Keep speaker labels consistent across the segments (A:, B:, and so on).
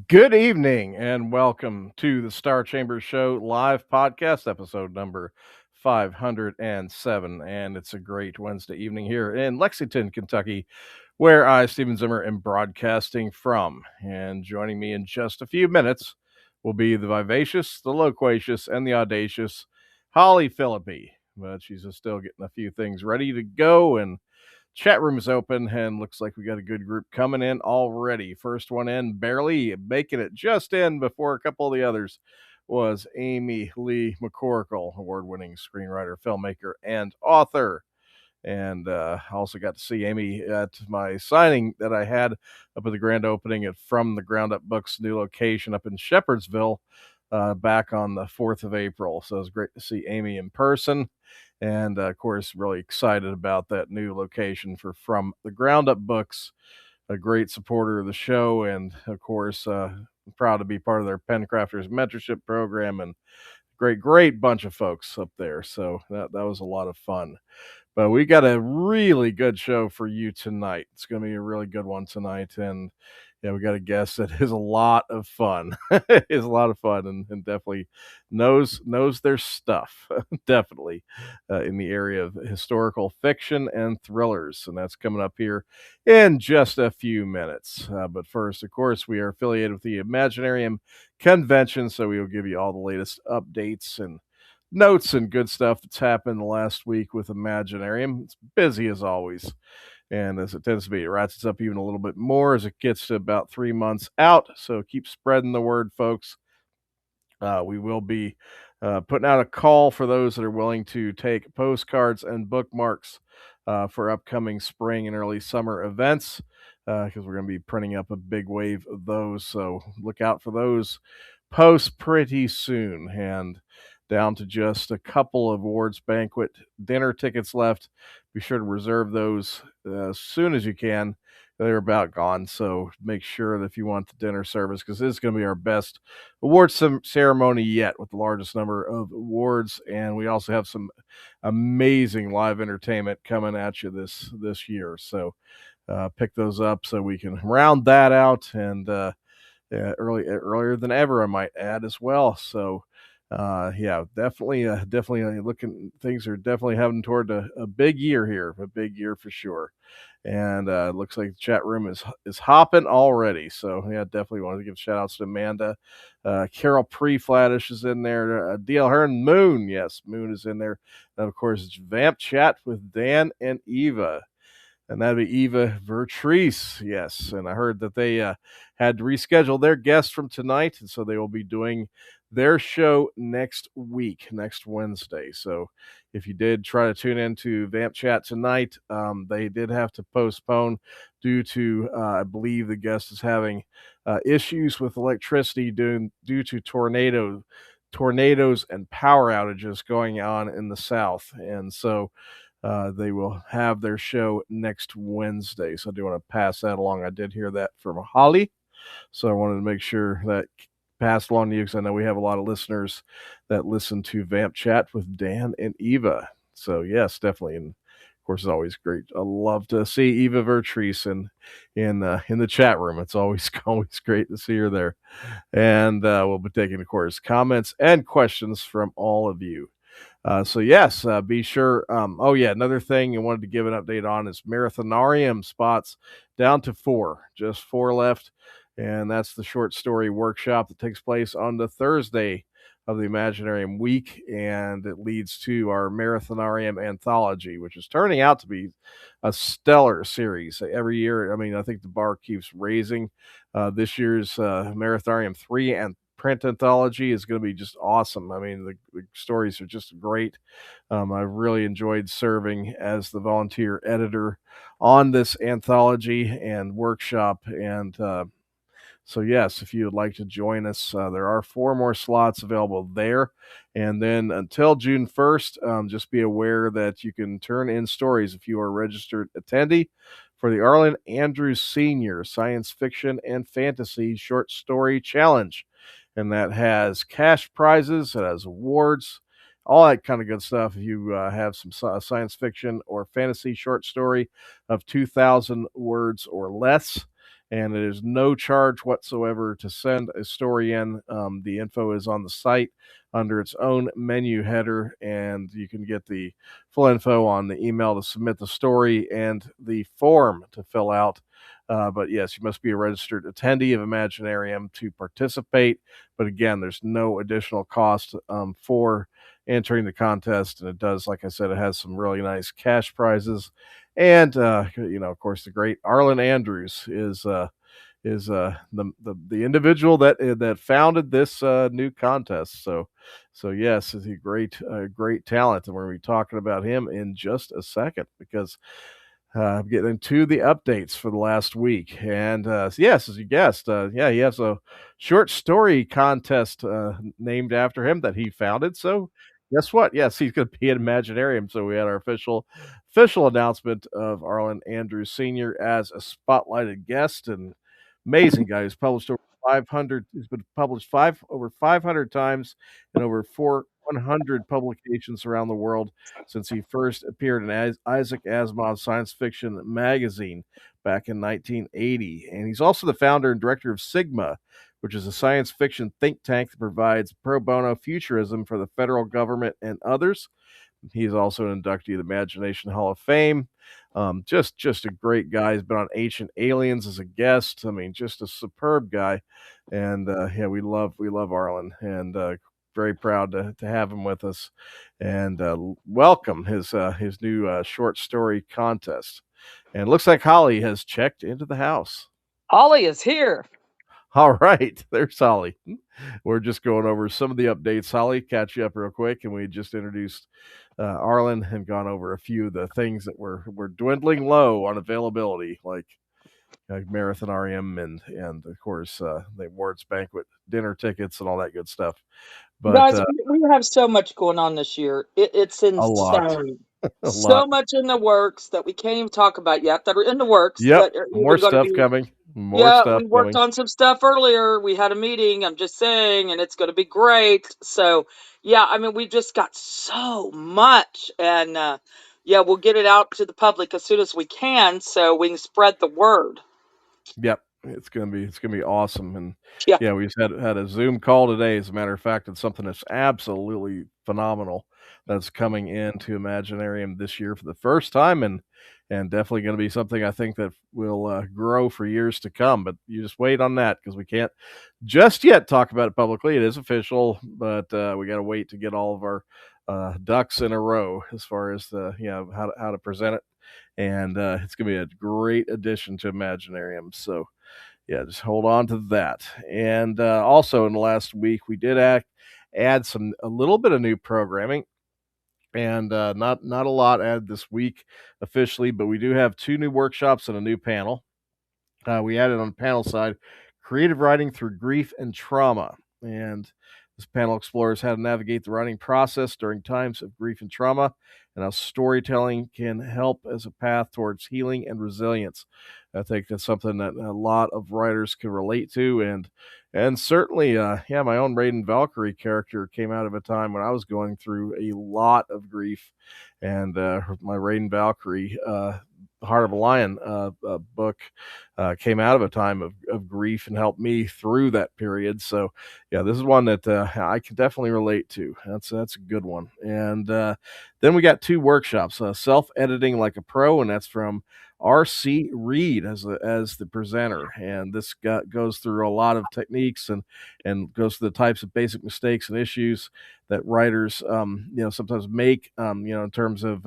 A: Good evening and welcome to the Star Chamber Show live podcast episode number 507. And it's a great Wednesday evening here in Lexington, Kentucky, where I, Stephen Zimmer, am broadcasting from. And joining me in just a few minutes will be the vivacious, the loquacious, and the audacious Holly Phillippe. But she's still getting a few things ready to go, and chat room is open, and looks like we got a good group coming in already. First one in, barely making it just in before a couple of the others, was Amy Lee McCorkle, award-winning screenwriter, filmmaker, and author. And I also got to see Amy at my signing that I had up at the grand opening at From the Ground Up Books' new location up in Shepherdsville back on the 4th of April. So it was great to see Amy in person. And of course, really excited about that new location for From the Ground Up Books, a great supporter of the show. And of course, proud to be part of their Pen Crafters mentorship program, and great bunch of folks up there. So that was a lot of fun. But we got a really good show for you tonight. It's going to be a really good one tonight. And yeah, we got a guest that is a lot of fun. Is a lot of fun, and definitely knows their stuff. Definitely in the area of historical fiction and thrillers. And that's coming up here in just a few minutes. But first, of course, we are affiliated with the Imaginarium Convention. So we will give you all the latest updates and notes and good stuff that's happened the last week with Imaginarium. It's busy as always. And as it tends to be, it ratchets up even a little bit more as it gets to about 3 months out. So keep spreading the word, folks. We will be putting out a call for those that are willing to take postcards and bookmarks for upcoming spring and early summer events, because we're going to be printing up a big wave of those. So look out for those posts pretty soon. And down to just a couple of awards banquet dinner tickets left. Be sure to reserve those as soon as you can. They're about gone, so make sure that if you want the dinner service, because this is going to be our best awards ceremony yet, with the largest number of awards, and we also have some amazing live entertainment coming at you this year. So pick those up so we can round that out, and earlier than ever, I might add as well. So yeah, definitely looking, things are definitely heading toward a big year here, a big year for sure. And it looks like the chat room is hopping already. So yeah, definitely wanted to give shout outs to Amanda. Carol Preflatish is in there. DL Hearn, Moon, yes, Moon is in there. And of course, it's Vamp Chat with Dan and Eva. And that'd be Eva Vertrice, yes. And I heard that they had to reschedule their guest from tonight, and so they will be doing their show next week, next Wednesday. So if you did try to tune into Vamp Chat tonight, they did have to postpone due to, I believe the guest is having issues with electricity due to tornadoes and power outages going on in the South. And so they will have their show next Wednesday. So I do want to pass that along. I did hear that from Holly. So I wanted to make sure that passed along to you, because I know we have a lot of listeners that listen to Vamp Chat with Dan and Eva. So yes, definitely. And of course, it's always great. I love to see Eva Vertrice in the chat room. It's always great to see her there. And we'll be taking, of course, comments and questions from all of you. So yes, be sure. Oh yeah, another thing I wanted to give an update on is Marathonarium spots down to 4, just 4 left, and that's the short story workshop that takes place on the Thursday of the Imaginarium week, and it leads to our Marathonarium anthology, which is turning out to be a stellar series every year. I mean, I think the bar keeps raising. This year's Marathonarium 3 and print anthology is going to be just awesome. I mean, the stories are just great. I've really enjoyed serving as the volunteer editor on this anthology and workshop. And so, yes, if you would like to join us, there are 4 more slots available there. And then until June 1st, just be aware that you can turn in stories if you are a registered attendee for the Arlen Andrews Sr. Science Fiction and Fantasy Short Story Challenge. And that has cash prizes, it has awards, all that kind of good stuff. If you have some science fiction or fantasy short story of 2,000 words or less, and it is no charge whatsoever to send a story in. The info is on the site under its own menu header, and you can get the full info on the email to submit the story and the form to fill out. But yes, you must be a registered attendee of Imaginarium to participate. But again, there's no additional cost for entering the contest, and it does, like I said, it has some really nice cash prizes. And of course, the great Arlen Andrews is the individual that founded this new contest. So yes, is he great talent, and we're going to be talking about him in just a second because I'm getting into the updates for the last week. And yes, as you guessed, yeah, he has a short story contest named after him that he founded. So guess what? Yes, he's going to be at Imaginarium. So we had our official announcement of Arlen Andrews Sr. as a spotlighted guest, and amazing guy. He's published over 500. He's been published over 500 times in over 100 publications around the world since he first appeared in Isaac Asimov's science fiction magazine back in 1980. And he's also the founder and director of Sigma, which is a science fiction think tank that provides pro bono futurism for the federal government and others. He's also an inductee of the Imagination Hall of Fame. Just a great guy. He's been on Ancient Aliens as a guest. I mean, just a superb guy. And yeah, we love Arlen, and very proud to have him with us, and welcome his new short story contest. And it looks like Holly has checked into the house.
B: Holly is here.
A: All right, there's Holly. We're just going over some of the updates. Holly, catch you up real quick, and we just introduced Arlen and gone over a few of the things that were dwindling low on availability, like Marathon REM and of course the awards banquet dinner tickets and all that good stuff. But
B: Guys, we have so much going on this year. It's
A: a lot,
B: insane.
A: a lot.
B: So much in the works that we can't even talk about yet that are in the works
A: Yep,
B: that are
A: more
B: either going to
A: stuff
B: be.
A: coming. More
B: Yeah,
A: stuff
B: we worked
A: coming.
B: on some stuff earlier. We had a meeting, I'm just saying, and it's going to be great. So, yeah, I mean, we just got so much. And yeah, we'll get it out to the public as soon as we can so we can spread the word.
A: Yep, it's gonna be awesome. And
B: Yeah.
A: yeah, we just had a Zoom call today. As a matter of fact, it's something that's absolutely phenomenal that's coming into Imaginarium this year for the first time, and definitely going to be something I think that will grow for years to come. But you just wait on that because we can't just yet talk about it publicly. It is official, but we got to wait to get all of our ducks in a row as far as the how to present it, and it's going to be a great addition to Imaginarium. So yeah, just hold on to that. And also in the last week, we did add a little bit of new programming, and not a lot added this week officially, but we do have two new workshops and a new panel. We added on the panel side creative writing through grief and trauma. And this panel explores how to navigate the writing process during times of grief and trauma, and how storytelling can help as a path towards healing and resilience. I think that's something that a lot of writers can relate to, and certainly, yeah, my own Raiden Valkyrie character came out of a time when I was going through a lot of grief, and my Raiden Valkyrie Heart of a Lion book came out of a time of grief and helped me through that period. So, yeah, this is one that I can definitely relate to. That's a good one. And then we got two workshops: self editing like a pro, and that's from R.C. Reed as the presenter. And this goes through a lot of techniques and goes through the types of basic mistakes and issues that writers sometimes make in terms of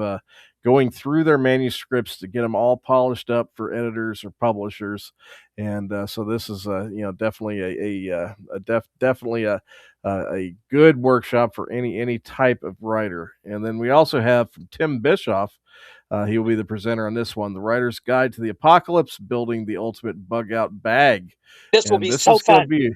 A: going through their manuscripts to get them all polished up for editors or publishers. And so this is definitely definitely a good workshop for any type of writer. And then we also have from Tim Bischoff. He will be the presenter on this one, The Writer's Guide to the Apocalypse, Building the Ultimate Bug Out Bag.
B: This will
A: And
B: be
A: this
B: so
A: is going to
B: fun.
A: be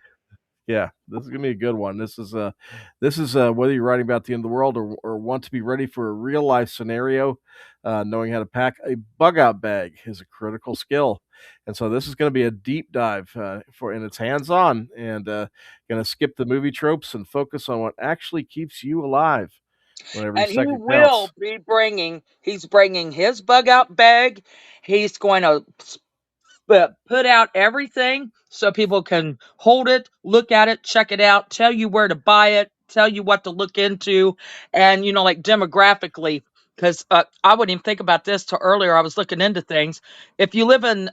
A: yeah, this is gonna be a good one. This is whether you're writing about the end of the world or want to be ready for a real life scenario. Knowing how to pack a bug out bag is a critical skill, and so this is going to be a deep dive and it's hands on, and going to skip the movie tropes and focus on what actually keeps you alive when every
B: And he
A: second
B: will
A: counts.
B: be bringing, he's bringing his bug out bag. He's going to but put out everything so people can hold it, look at it, check it out, tell you where to buy it, tell you what to look into, and like demographically. Because I wouldn't even think about this till earlier. I was looking into things. If you live in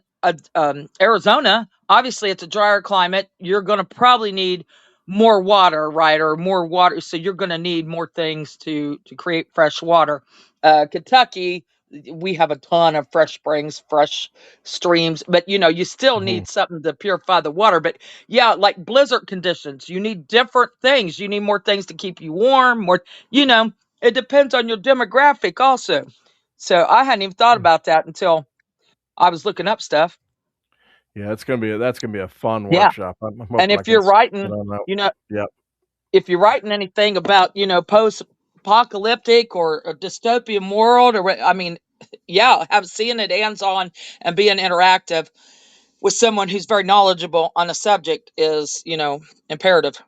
B: Arizona, obviously it's a drier climate. You're going to probably need more water, right? Or more water. So you're going to need more things to create fresh water. Kentucky, we have a ton of fresh springs, fresh streams, but you still
A: Mhm.
B: need something to purify the water. But yeah, like blizzard conditions, you need different things. You need more things to keep you warm, more, you know, it depends on your demographic also. So I hadn't even thought about that until I was looking up stuff.
A: Yeah, that's gonna be a fun
B: Yeah.
A: workshop. I'm
B: And
A: hoping I
B: if
A: can
B: you're
A: get
B: writing,
A: on that.
B: you know,
A: Yep.
B: if you're writing anything about, post apocalyptic or a dystopian world, or, I mean, yeah, have seeing it hands on and being interactive with someone who's very knowledgeable on the subject is, imperative.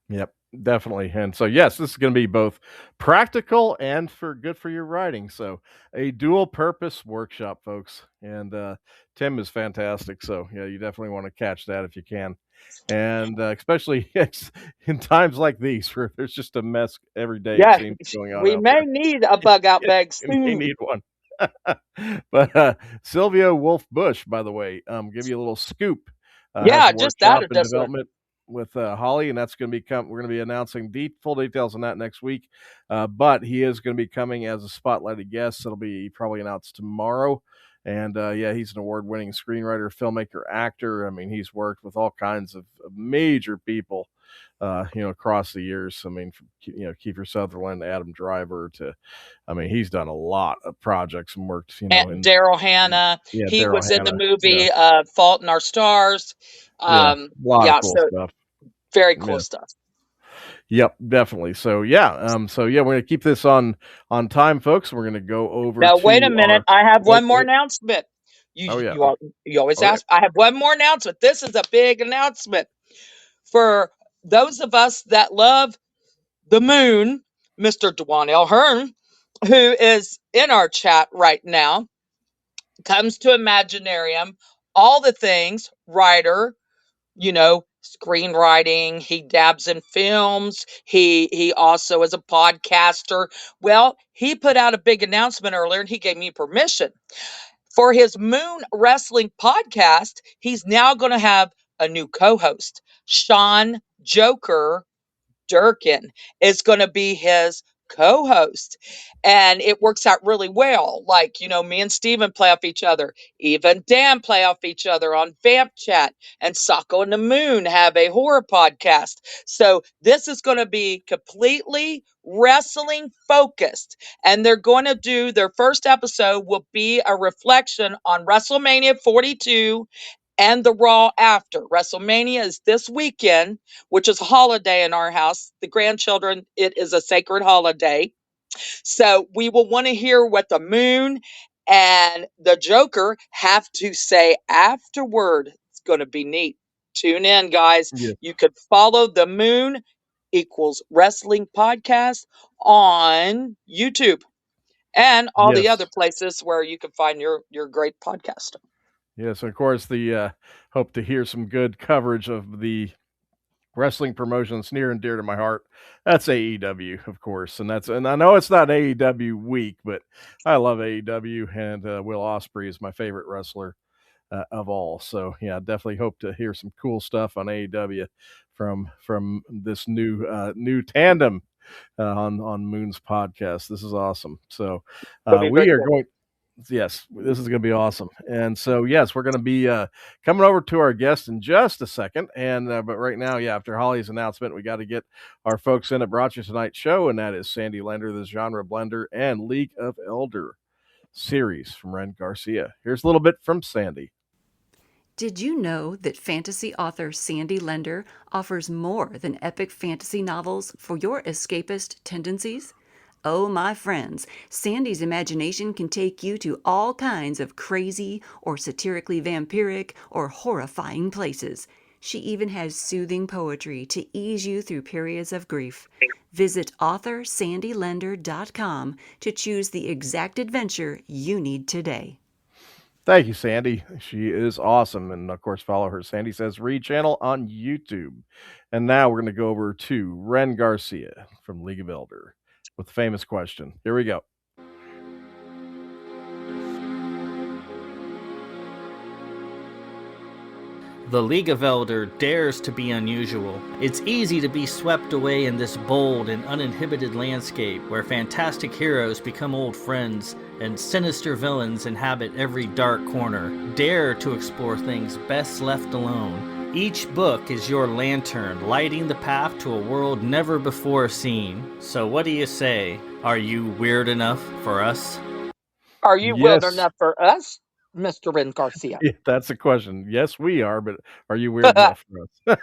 A: Yep, definitely. And so, yes, this is going to be both practical and for good for your writing. So, a dual purpose workshop, folks. And Tim is fantastic. So, yeah, you definitely want to catch that if you can. And especially in times like these where there's just a mess every day, it
B: Yeah,
A: seems, going on
B: we
A: out
B: may
A: there.
B: need a bug out bag
A: You may
B: soon.
A: need one. But Sylvia Wolf Bush, by the way, give you a little scoop. Has a
B: Yeah, just that
A: workshop
B: or
A: in
B: just
A: development with Holly, and that's going to be we're going to be announcing full details on that next week. But he is going to be coming as a spotlighted guest. It'll be probably announced tomorrow. And yeah, he's an award-winning screenwriter, filmmaker, actor. I mean, he's worked with all kinds of major people, across the years. I mean, from, Kiefer Sutherland, Adam Driver to, I mean, he's done a lot of projects and worked,
B: and Daryl
A: in
B: Hannah.
A: yeah,
B: He
A: Daryl
B: was in the
A: Hannah. Yeah,
B: movie Fault in Our Stars.
A: yeah, a lot of
B: Yeah,
A: cool
B: so
A: stuff.
B: very cool
A: Yeah,
B: stuff.
A: yep, definitely. So yeah, we're gonna keep this on time, folks. We're gonna go over
B: Now, wait a
A: to
B: minute.
A: our.
B: I have
A: Wait,
B: one more
A: wait.
B: announcement. You
A: Oh yeah.
B: you al- you always
A: Okay.
B: ask. I have one more announcement. This is a big announcement for those of us that love the moon. Mr. Dwan L. Hearn, who is in our chat right now, comes to Imaginarium. All the things, writer, screenwriting. He dabs in films. He also is a podcaster. Well, he put out a big announcement earlier, and he gave me permission for his Moon Wrestling podcast. He's now going to have a new co-host, Sean Joker Durkin is going to be his co-host, and it works out really well. Like, me and Steven play off each other, even Dan play off each other on Vamp Chat, and Sako and the Moon have a horror podcast. So this is going to be completely wrestling focused, and they're going to do their first episode will be a reflection on WrestleMania 42 and the Raw after. WrestleMania is this weekend, which is a holiday in our house. The grandchildren, it is a sacred holiday. So we will want to hear what the moon and the Joker have to say afterward. It's going to be neat. Tune in, guys.
A: Yeah.
B: You could follow the moon equals wrestling podcast on YouTube and all the other
A: Yes.
B: places where you can find your great podcast.
A: Yes. Of course, the hope to hear some good coverage of the wrestling promotions near and dear to my heart. That's AEW, of course, and I know it's not AEW week, but I love AEW, and Will Ospreay is my favorite wrestler of all. So yeah, definitely hope to hear some cool stuff on AEW from this new tandem on Moon's podcast. This is awesome. So
B: It'll be very
A: we are
B: cool.
A: going. Yes, this is going to be awesome. And so, yes, we're going to be coming over to our guest in just a second. And but right now, yeah, after Holly's announcement, we got to get our folks in that brought you tonight's show, and that is Sandy Lender, the genre blender, and League of Elder series from Ren Garcia. Here's a little bit from Sandy.
C: Did you know that fantasy author Sandy Lender offers more than epic fantasy novels for your escapist tendencies? Oh, my friends, Sandy's imagination can take you to all kinds of crazy or satirically vampiric or horrifying places. She even has soothing poetry to ease you through periods of grief. Visit AuthorSandyLender.com to choose the exact adventure you need today.
A: Thank you, Sandy. She is awesome. And of course, follow her, Sandy Says Read channel on YouTube. And now we're going to go over to Ren Garcia from League of Elder with the famous question. Here we go.
D: The League of Elder dares to be unusual. It's easy to be swept away in this bold and uninhibited landscape where fantastic heroes become old friends and sinister villains inhabit every dark corner. Dare to explore things best left alone. Each book is your lantern, lighting the path to a world never before seen. So what do you say? Are you weird enough for us?
B: Are you weird
A: Yes.
B: enough for us, Mr. Ren Garcia?
A: Yeah, that's the question. Yes, we are, but are you weird enough for us?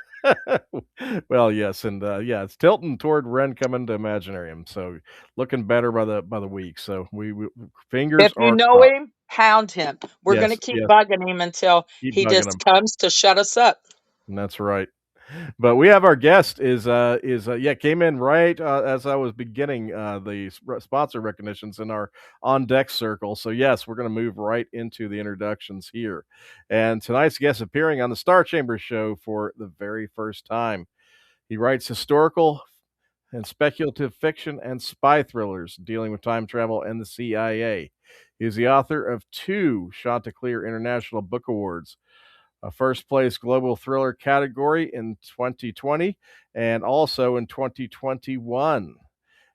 A: Well, yes, and yeah, it's tilting toward Ren coming to Imaginarium, so looking better by the week. So we fingers
B: If you
A: are
B: know
A: crossed.
B: him, hound him. We're going to
A: Yes,
B: keep
A: yes,
B: bugging him until
A: keep
B: he
A: bugging
B: just
A: them.
B: comes to shut us up.
A: And that's right. But we have our guest yeah, came in right as I was beginning the sponsor recognitions in our on deck circle. So yes, we're going to move right into the introductions here. And tonight's guest appearing on the Star Chamber show for the very first time. He writes historical and speculative fiction and spy thrillers dealing with time travel and the CIA. He is the author of 2 Chanticleer International Book Awards, a first place global thriller category in 2020 and also in 2021.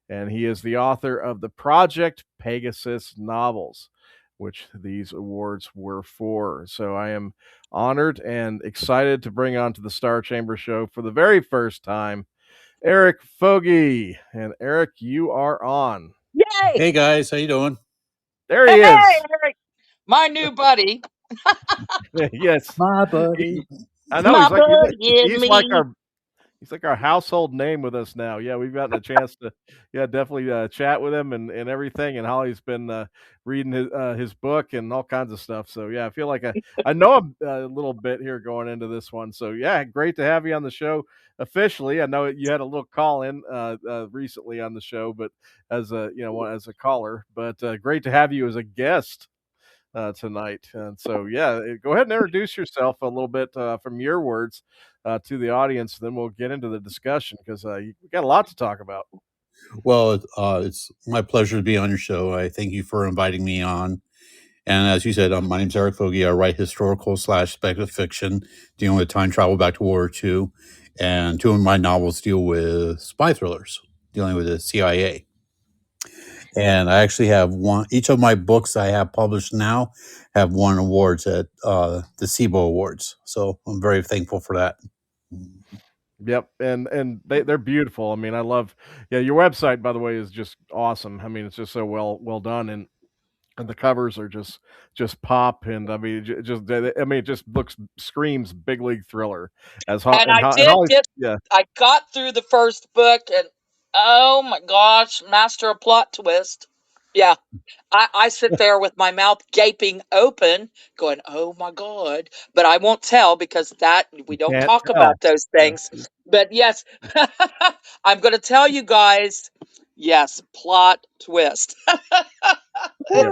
A: And he is the author of the Project Pegasus Novels, which these awards were for. So I am honored and excited to bring on to the Star Chamber show for the very first time Erik Foge. And Erik, you are on.
B: Yay!
E: Hey guys, how you doing?
A: There he
B: Hey,
A: is.
B: Eric, my new buddy,
A: Yes.
E: My buddy.
A: I know
B: my buddy and
A: he's like
B: me.
A: our household name with us now. Yeah, we've gotten a chance to, yeah, definitely chat with him and everything. And Holly's been reading his book and all kinds of stuff. So yeah, I feel like I know him a little bit here going into this one. So yeah, great to have you on the show officially. I know you had a little call in recently on the show, but as a as a caller, but great to have you as a guest tonight. And so, yeah, go ahead and introduce yourself a little bit from your words to the audience. Then we'll get into the discussion because we got a lot to talk about.
E: Well, it's my pleasure to be on your show. I thank you for inviting me on. And as you said, my name's Erik Foge. I write historical / speculative fiction dealing with time travel back to World War II. And 2 of my novels deal with spy thrillers dealing with the CIA. And I actually have one, each of my books I have published now have won awards at the SIBO Awards. So I'm very thankful for that.
A: Yep, and they're beautiful. I mean, I love, yeah, your website by the way is just awesome. I mean, it's just so well done, and the covers are just pop, and I mean, it just looks screams big league thriller as
B: And I did
A: Holly,
B: get,
A: yeah.
B: I got through the first book, and oh my gosh, master of plot twist. Yeah, I sit there with my mouth gaping open, going, "Oh my god!" But I won't tell because that we don't
A: Can't
B: talk
A: tell.
B: about those
A: Yeah,
B: things. But yes, I'm going to tell you guys. Yes, plot twist.
A: yep.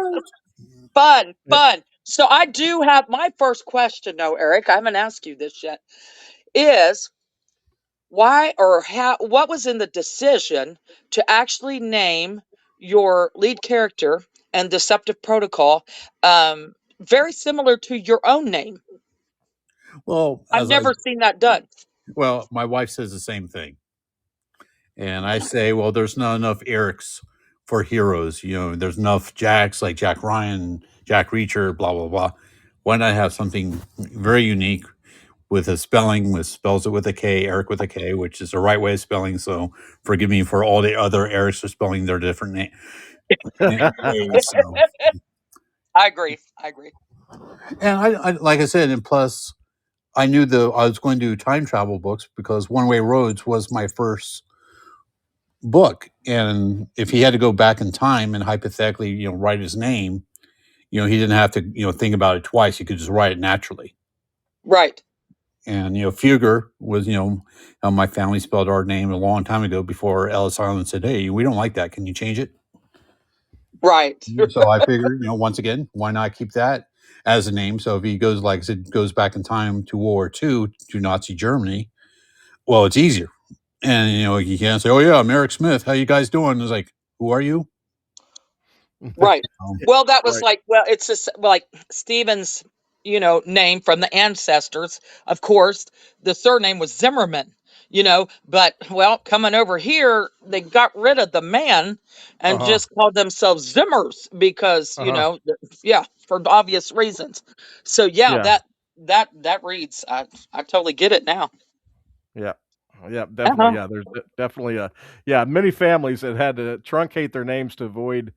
B: Fun,
A: Yep.
B: fun. So I do have my first question, though, Eric. I haven't asked you this yet. Is why or how? What was in the decision to actually name your lead character and Deceptive Protocol very similar to your own name?
E: Well,
B: I've never seen that done.
E: my wife says the same thing. And I say, well, there's not enough Erics for heroes. You know, there's enough Jacks like Jack Ryan, Jack Reacher, blah, blah, blah. Why not have something very unique with a spelling, with spells it with a K, Eric with a K, which is the right way of spelling. So forgive me for all the other Erics for spelling their different ways. So,
B: I agree. I agree.
E: and I like I said, and plus I knew I was going to do time travel books because One Way Roads was my first book. And if he had to go back in time and hypothetically, write his name, he didn't have to, think about it twice. He could just write it naturally.
B: Right.
E: And, Fugger was, how my family spelled our name a long time ago before Ellis Island said, hey, we don't like that. Can you change it?
B: Right.
E: So I figured, once again, why not keep that? as a name. So if he goes, like I said, goes back in time to World War II, to Nazi Germany, well, it's easier. And you can't say, "Oh yeah, I'm Eric Smith. How you guys doing?" It's like, who are you?
B: Right.
E: Um,
B: Well, that was
A: Right.
B: like, well, it's just like Stephen's, name from the ancestors. Of course, the surname was Zimmerman, but well, coming over here, they got rid of the man
A: Uh
B: and
A: huh.
B: just called themselves Zimmers because,
A: Uh huh.
B: yeah, for obvious reasons. So yeah,
A: Yeah.
B: that reads, I totally get it now.
A: Yeah. Yeah, definitely.
B: Uh-huh.
A: Yeah, there's definitely many families that had to truncate their names to avoid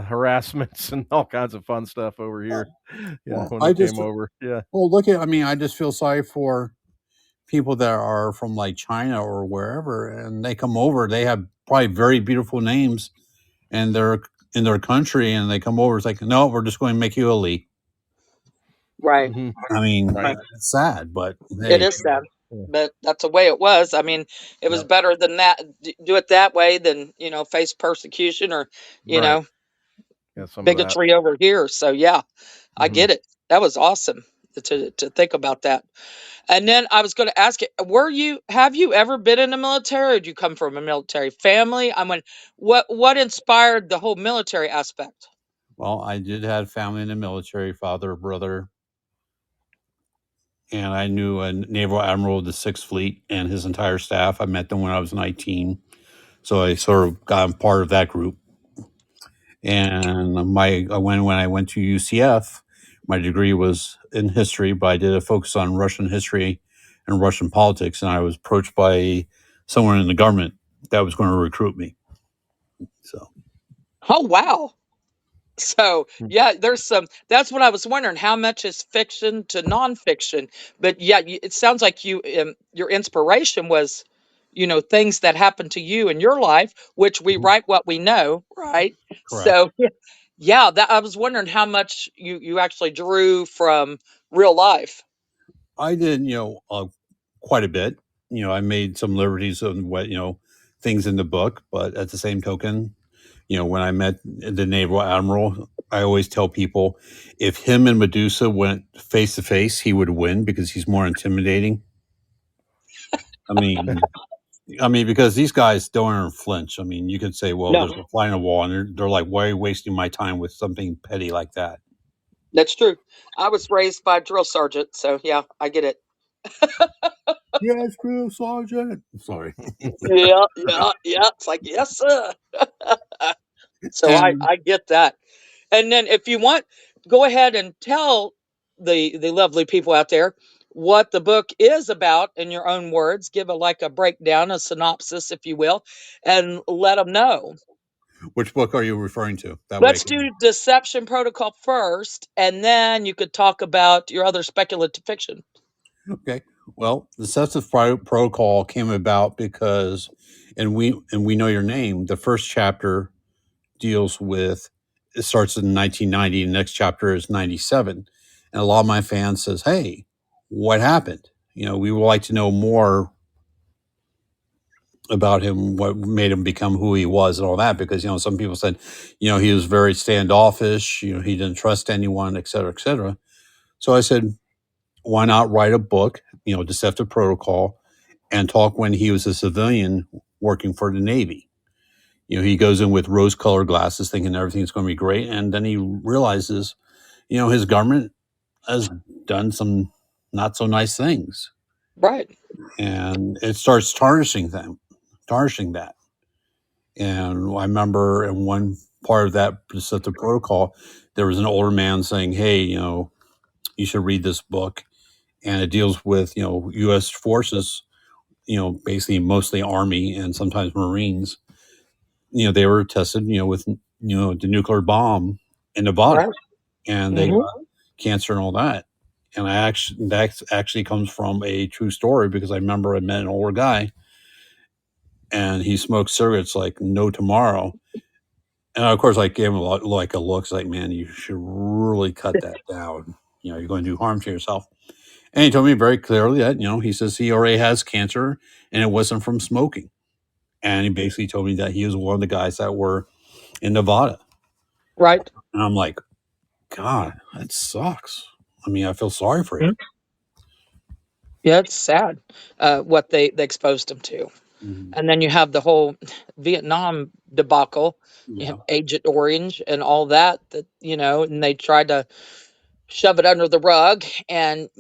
A: harassments and all kinds of fun stuff over here. Yeah,
E: well,
A: when they
E: I
A: came
E: just
A: over. Yeah.
E: well look at. I mean, I just feel sorry for people that are from like China or wherever, and they come over. They have probably very beautiful names, and they're in their country, and they come over. It's like, no, we're just going to make you elite.
B: Right.
A: Hmm.
E: I mean,
A: Right.
B: Right.
E: it's sad, but
B: It
E: hey,
B: is sad,
A: Yeah.
B: but that's the way it was. I mean, it was
E: yep.
B: better than that. Do it that way than face persecution or you
A: Right.
B: know
A: Yeah, some of that.
B: bigotry over here. So yeah, I
A: Hmm.
B: get it. That was awesome to think about that. And then I was going to ask you, have you ever been in the military, or did you come from a military family? I mean, what inspired the whole military aspect?
E: Well, I did have family in the military, father, brother, and I knew a naval admiral of the Sixth Fleet and his entire staff. I met them when I was 19, so I sort of got part of that group. And when I went to UCF, my degree was in history, but I did a focus on Russian history and Russian politics. And I was approached by someone in the government that was going to recruit me. So
B: Oh wow. So yeah, there's some. That's what I was wondering. How much is fiction to nonfiction? But yeah, it sounds like your inspiration was, things that happened to you in your life, which we
E: mhm,
B: write what we know, right?
E: correct.
B: So yeah, that I was wondering how much you actually drew from real life.
E: I did, quite a bit. I made some liberties on what things in the book, but at the same token, when I met the naval admiral, I always tell people if him and Medusa went face to face, he would win because he's more intimidating. I mean, because these guys don't ever flinch. I mean, you could say, well,
B: No,
E: there's a fly in the wall, and they're like, why are you wasting my time with something petty like that?
B: that's true. I was raised by a drill sergeant, so yeah, I get it.
E: Yes, Drill Sergeant. Sorry.
B: Yeah, yeah, yeah. It's like yes, sir. So I
E: And
B: I get that. And then if you want, go ahead and tell the lovely people out there what the book is about in your own words. Give a breakdown, a synopsis, if you will, and let them know.
E: which book are you referring to? That way I
B: Let's
E: can.
B: do Deception Protocol first, and then you could talk about your other speculative fiction.
E: Okay. Well, the Protocol came about because, and we know your name. The first chapter deals with. It starts in 1990. The next chapter is 97, and a lot of my fans says, "Hey, what happened? We would like to know more about him, what made him become who he was, and all that." Because some people said, he was very standoffish. He didn't trust anyone, et cetera, et cetera. So I said, why not write a book, Deceptive Protocol, and talk when he was a civilian working for the Navy. He goes in with rose-colored glasses, thinking everything's going to be great, and then he realizes, his government has done some not so nice things,
B: Right,
E: and it starts tarnishing that. And I remember in one part of that Pacific Protocol, there was an older man saying, "Hey, you should read this book." And it deals with U.S. forces, basically mostly Army and sometimes Marines. They were tested, with the nuclear bomb in Nevada,
B: right.
E: and they
B: Hmm.
E: got cancer and all that. And that actually comes from a true story because I remember I met an older guy and he smoked cigarettes like no tomorrow. And of course, I gave him like a look. It's like, man, you should really cut that down. You're going to do harm to yourself. And he told me very clearly that, he says he already has cancer and it wasn't from smoking. And he basically told me that he was one of the guys that were in Nevada.
B: Right.
E: And I'm like, God, that sucks. I mean, I feel sorry for you.
B: Mhm. Yeah, it's sad what they exposed him to.
E: Mhm.
B: And then you have the whole Vietnam debacle. You have
E: Yeah.
B: Agent Orange and all that, and they tried to shove it under the rug. And,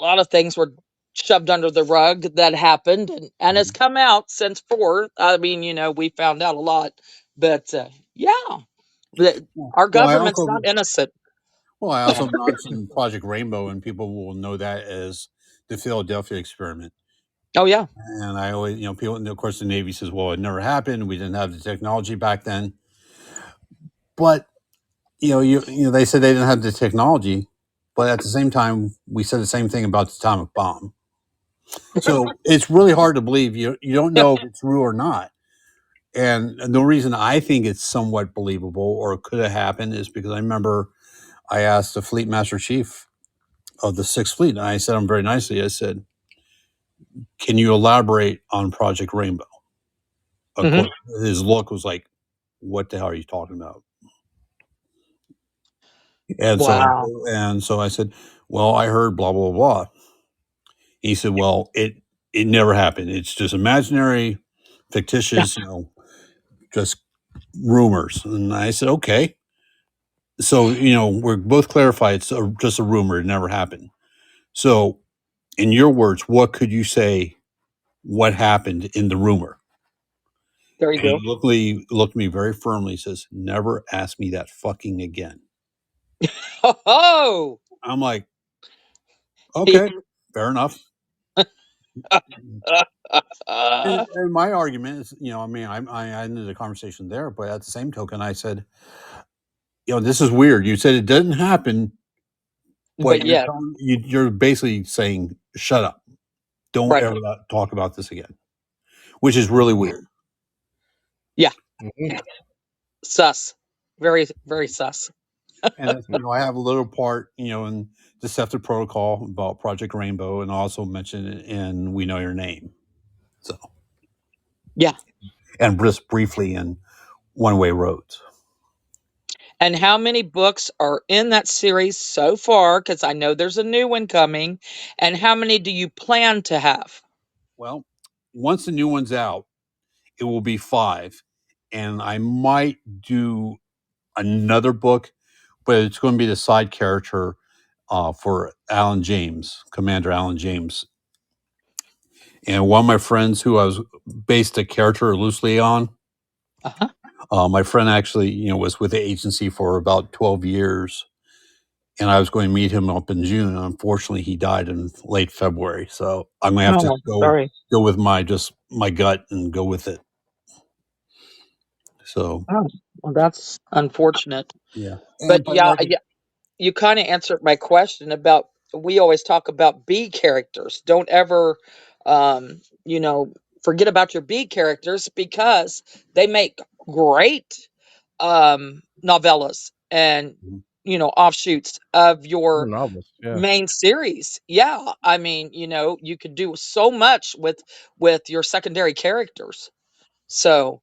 B: a lot of things were shoved under the rug that happened. And it's
E: Mhm.
B: come out since forth. I mean, we found out a lot. But yeah, the, our
E: Well, I
B: government's
E: also
B: not innocent.
E: well, I also mentioned Project Rainbow, and people will know that as the Philadelphia experiment.
B: Oh, yeah.
E: And I always, people, and of course, the Navy says, "Well, it never happened. We didn't have the technology back then." But they said they didn't have the technology, but at the same time, we said the same thing about the atomic bomb. So it's really hard to believe. You don't know if it's true or not. And the reason I think it's somewhat believable or it could have happened is because I remember I asked the Fleet Master Chief of the Sixth Fleet, and I said him very nicely. I said, "Can you elaborate on Project Rainbow?" Of
B: Hmm.
E: course, his look was like, "What the hell are you talking about?" And so,
B: Wow.
E: and so I said, "Well, I heard blah blah blah." He said, "Well, it never happened. It's just imaginary,
B: Yeah.
E: fictitious, just rumors." And I said, "Okay." So, we're both clarified. It's just a rumor. It never happened. So, in your words, what could you say? What happened in the rumor?
B: There you
E: And he
B: go.
E: looked at me very firmly. Says, "Never ask me that fucking again."
B: Oh,
E: I'm like,
B: he,
E: okay, fair enough. And my argument is, I mean, I ended the conversation there, but at the same token, I said, this is weird. You said it didn't happen, but
B: but yeah,
E: you're basically saying, shut up, don't
B: right.
E: ever talk about this again, which is really weird.
B: Yeah,
A: Mhm.
B: sus. Very, very sus.
E: And I have a little part, in Deceptive Protocol about Project Rainbow, and also mention it in We Know Your Name. So,
B: Yeah.
E: and just briefly in One Way Roads.
B: And how many books are in that series so far? Because I know there's a new one coming. And how many do you plan to have?
E: Well, once the new one's out, it will be 5, and I might do another book, but it's going to be the side character for Alan James, Commander Alan James. And one of my friends who I was based a character loosely on,
B: Uh-huh.
E: my friend actually, was with the agency for about 12 years. And I was going to meet him up in June. Unfortunately, he died in late February. So I'm going to have to
B: Oh, sorry.
E: go with my gut and go with it. So
B: Oh, well, that's unfortunate.
E: yeah,
B: But
E: but
B: yeah,
E: like
B: yeah, you kind of answered my question about we always talk about B characters. Don't ever, um, you know, forget about your B characters because they make great novellas and offshoots of
A: Or
B: your
A: novels, yeah.
B: main series. Yeah, I mean, you could do so much with your secondary characters. So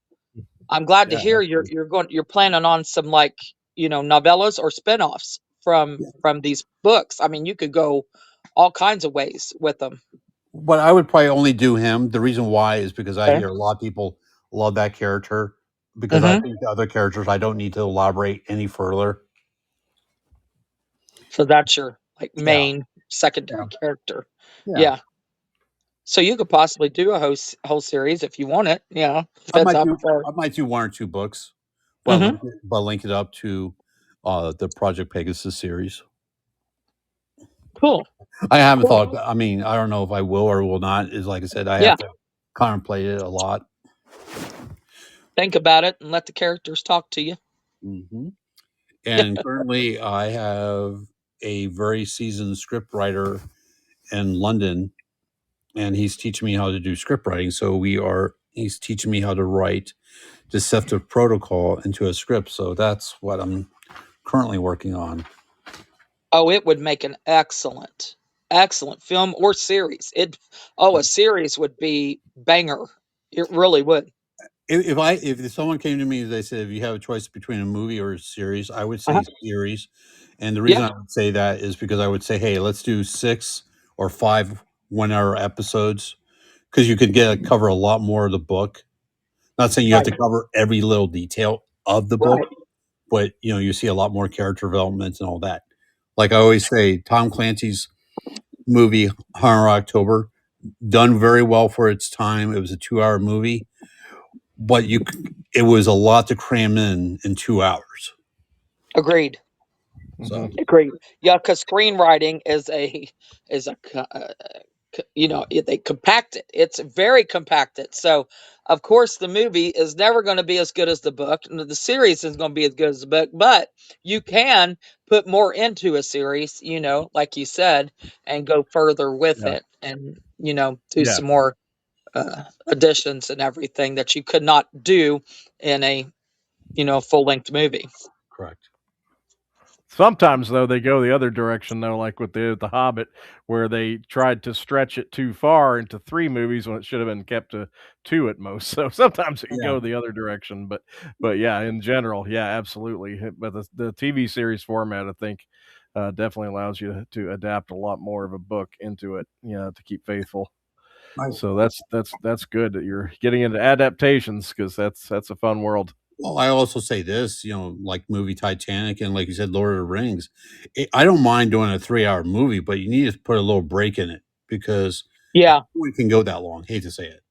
B: I'm glad to
A: Yeah,
B: hear
A: absolutely.
B: you're planning on some like novellas or spin-offs from these books. I mean, you could go all kinds of ways with them.
E: but I would probably only do him. The reason why is because I
B: Okay.
E: hear a lot of people love that character. Because I
B: Hmm.
E: think the other characters I don't need to elaborate any further.
B: So that's your like
E: Yeah,
B: main
E: yeah,
B: secondary character.
E: yeah.
B: Yeah. So you could possibly do a whole series if you want it. Yeah.
E: I
B: Depends
E: might
B: how
E: do
B: far.
E: I might do 1 or 2 books,
B: Hmm.
E: but link it up to the Project Pegasus series.
B: Cool.
E: I haven't
B: Cool.
E: thought. I mean, I don't know if I will or will not. Is like I said, I
B: Yeah.
E: have to contemplate it a lot.
B: Think about it and let the characters talk to you.
E: Hmm. And currently, I have a very seasoned script writer in London, and he's teaching me how to do script writing. So he's teaching me how to write Deceptive Protocol into a script. So that's what I'm currently working on.
B: Oh, it would make an excellent film or series. A series would be banger. It really would.
E: if someone came to me and they said if you have a choice between a movie or a series, I would say
B: Uh-huh.
E: series. And the reason
B: Yeah,
E: I would say that is because I would say, hey, let's do 6 or 5 1 hour episodes because you could cover a lot more of the book. Not saying you have
B: right,
E: to cover every little detail of the book,
B: right,
E: but you see a lot more character development and all that. Like I always say, Tom Clancy's movie Hunter October done very well for its time. It was a 2 hour movie, but it was a lot to cram in 2 hours.
B: agreed.
E: So
A: Mhm.
B: Agreed. Yeah, because screenwriting is a they compact it. It's very compacted. So, of course, the movie is never going to be as good as the book, and the series is going to be as good as the book. But you can put more into a series, like you said, and go further with
A: Yeah.
B: it, and do
A: Yeah.
B: some more additions and everything that you could not do in a full length movie.
E: correct.
A: Sometimes though they go the other direction though, like with the Hobbit, where they tried to stretch it too far into 3 movies when it should have been kept to 2 at most. So sometimes it can
E: Yeah.
A: go the other direction, but yeah, in general, yeah, absolutely. But the TV series format, I think, definitely allows you to adapt a lot more of a book into it, to keep faithful.
E: I,
A: So that's good that you're getting into adaptations because that's a fun world.
E: well, I also say this, like movie Titanic and like you said, Lord of the Rings. I don't mind doing a 3 hour movie, but you need to put a little break in it because
B: Yeah.
E: we can go that long. Hate to say it.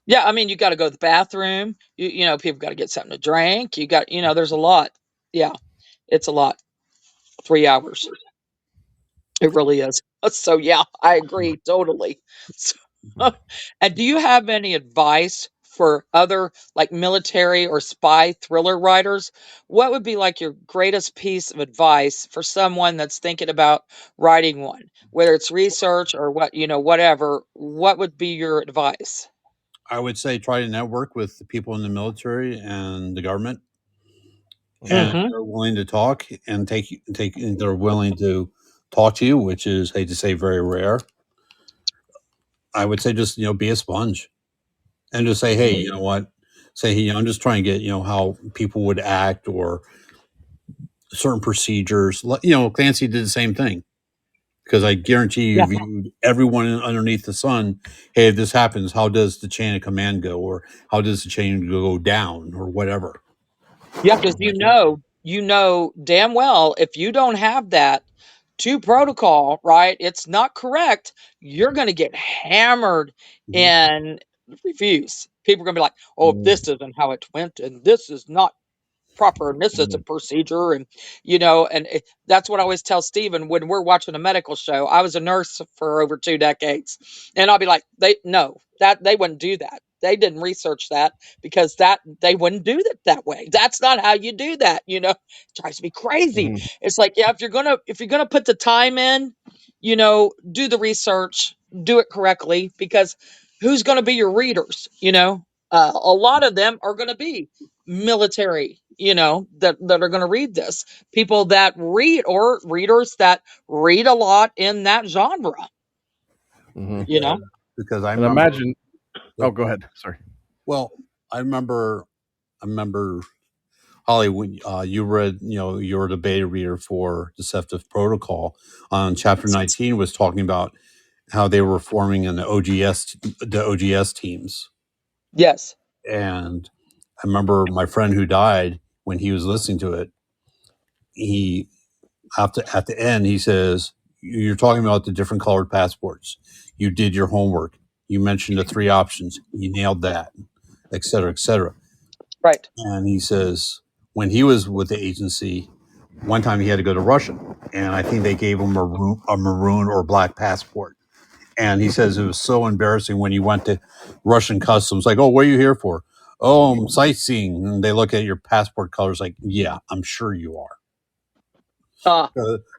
B: Yeah, I mean, you gotta go to the bathroom. People gotta get something to drink. There's a lot. Yeah, it's a lot. 3 hours. It really is. So, yeah, I agree totally. So, and do you have any advice for other, like, military or spy thriller writers? What would be, like, your greatest piece of advice for someone that's thinking about writing one? Whether it's research or whatever, what would be your advice?
E: I would say try to network with the people in the military and the government, and
A: Mhm.
E: if
B: Mhm.
E: they're willing to talk and and they're willing to talk to you, which is hate to say very rare. I would say just be a sponge and just say, hey,
A: Mhm.
E: you know what? Say, hey, I'm just trying to get how people would act or certain procedures. Clancy did the same thing because I guarantee you
B: Yeah.
E: viewed everyone underneath the sun. Hey, if this happens, how does the chain of command go, or how does the chain go down, or whatever?
B: Yeah, because
A: Mhm.
B: you know damn well if you don't have that to protocol, right? It's not correct. You're going to get hammered
E: Mhm.
B: and refuse. People are going to be like, "Oh,
A: Mhm.
B: this isn't how it went, and this is not proper, and this is a
A: Mhm.
B: procedure." And that's what I always tell Steven when we're watching a medical show. I was a nurse for over 2 decades, and I'll be like, they wouldn't do that. They didn't research that because that they wouldn't do that that way. That's not how you do that. It drives me crazy.
A: Mhm.
B: It's like, yeah, if you're gonna put the time in, do the research, do it correctly, because who's gonna be your readers? A lot of them are gonna be military, that are going to read this. People that read, or readers that read a lot in that genre,
A: Mhm.
B: you know?
E: Because I
A: And
E: remember.
A: imagine. Oh, go ahead. Sorry.
E: Well, I remember. I remember Holly, when you read, you were the beta reader for Deceptive Protocol on chapter 19 was talking about how they were forming in the OGS teams.
B: Yes.
E: And I remember my friend who died when he was listening to it. He at the end he says, "You're talking about the different colored passports. You did your homework. You mentioned the 3 options. You nailed that, et cetera, et cetera."
B: Right.
E: And he says when he was with the agency, one time he had to go to Russia, and I think they gave him a maroon or black passport. And he says it was so embarrassing when he went to Russian customs, like, "Oh, what are you here for?" "Oh, I'm sightseeing." And they look at your passport colors, like, "Yeah, I'm sure you are,"
B: Yeah.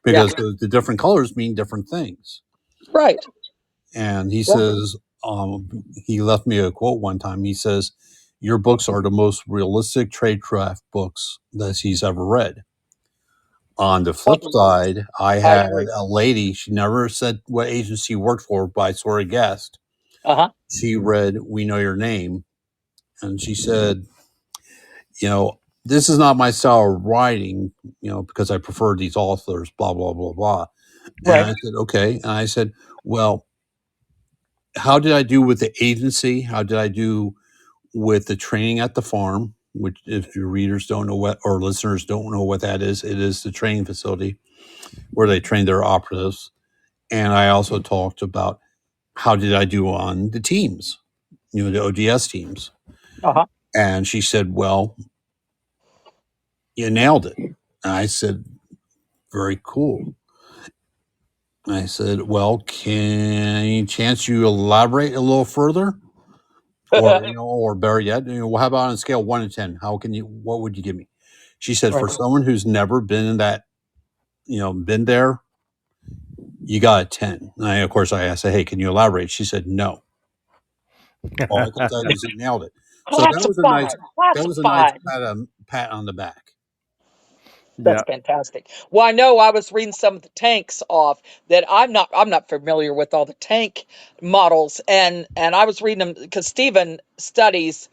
E: because the different colors mean different things.
B: Right.
E: And he
B: Yeah.
E: says, he left me a quote one time. He says, "Your books are the most realistic tradecraft books that he's ever read." On the flip side, I
B: I
E: had
B: agree.
E: a lady, she never said what agency worked for, but I sort of guessed.
B: Uh-huh.
E: She read We Know Your Name, and she said, this is not my style of writing, because I prefer these authors, blah, blah, blah, blah. And
B: Right.
E: I said, okay. And I said, well, how did I do with the agency? How did I do with the training at the farm? Which, if your readers don't know what, or listeners don't know what that is, it is the training facility where they train their operatives. And I also talked about how did I do on the teams, the ODS teams.
B: Uh-huh.
E: And she said, well, you nailed it. And I said, very cool. I said, well, can any chance you elaborate a little further? Or, or better yet, how about on a scale of 1 to 10? What would you give me? She said,
B: Right.
E: for someone who's never been in that, been there, you got a 10. And of course, I asked her, hey, can you elaborate? She said, no. All I can tell you is you nailed it. So
B: Classified.
E: that was a nice
B: Classified.
E: pat on the back.
B: That's
A: Yeah.
B: fantastic. Well, I know I was reading some of the tanks off that I'm not familiar with all the tank models, and I was reading them because Stephen studies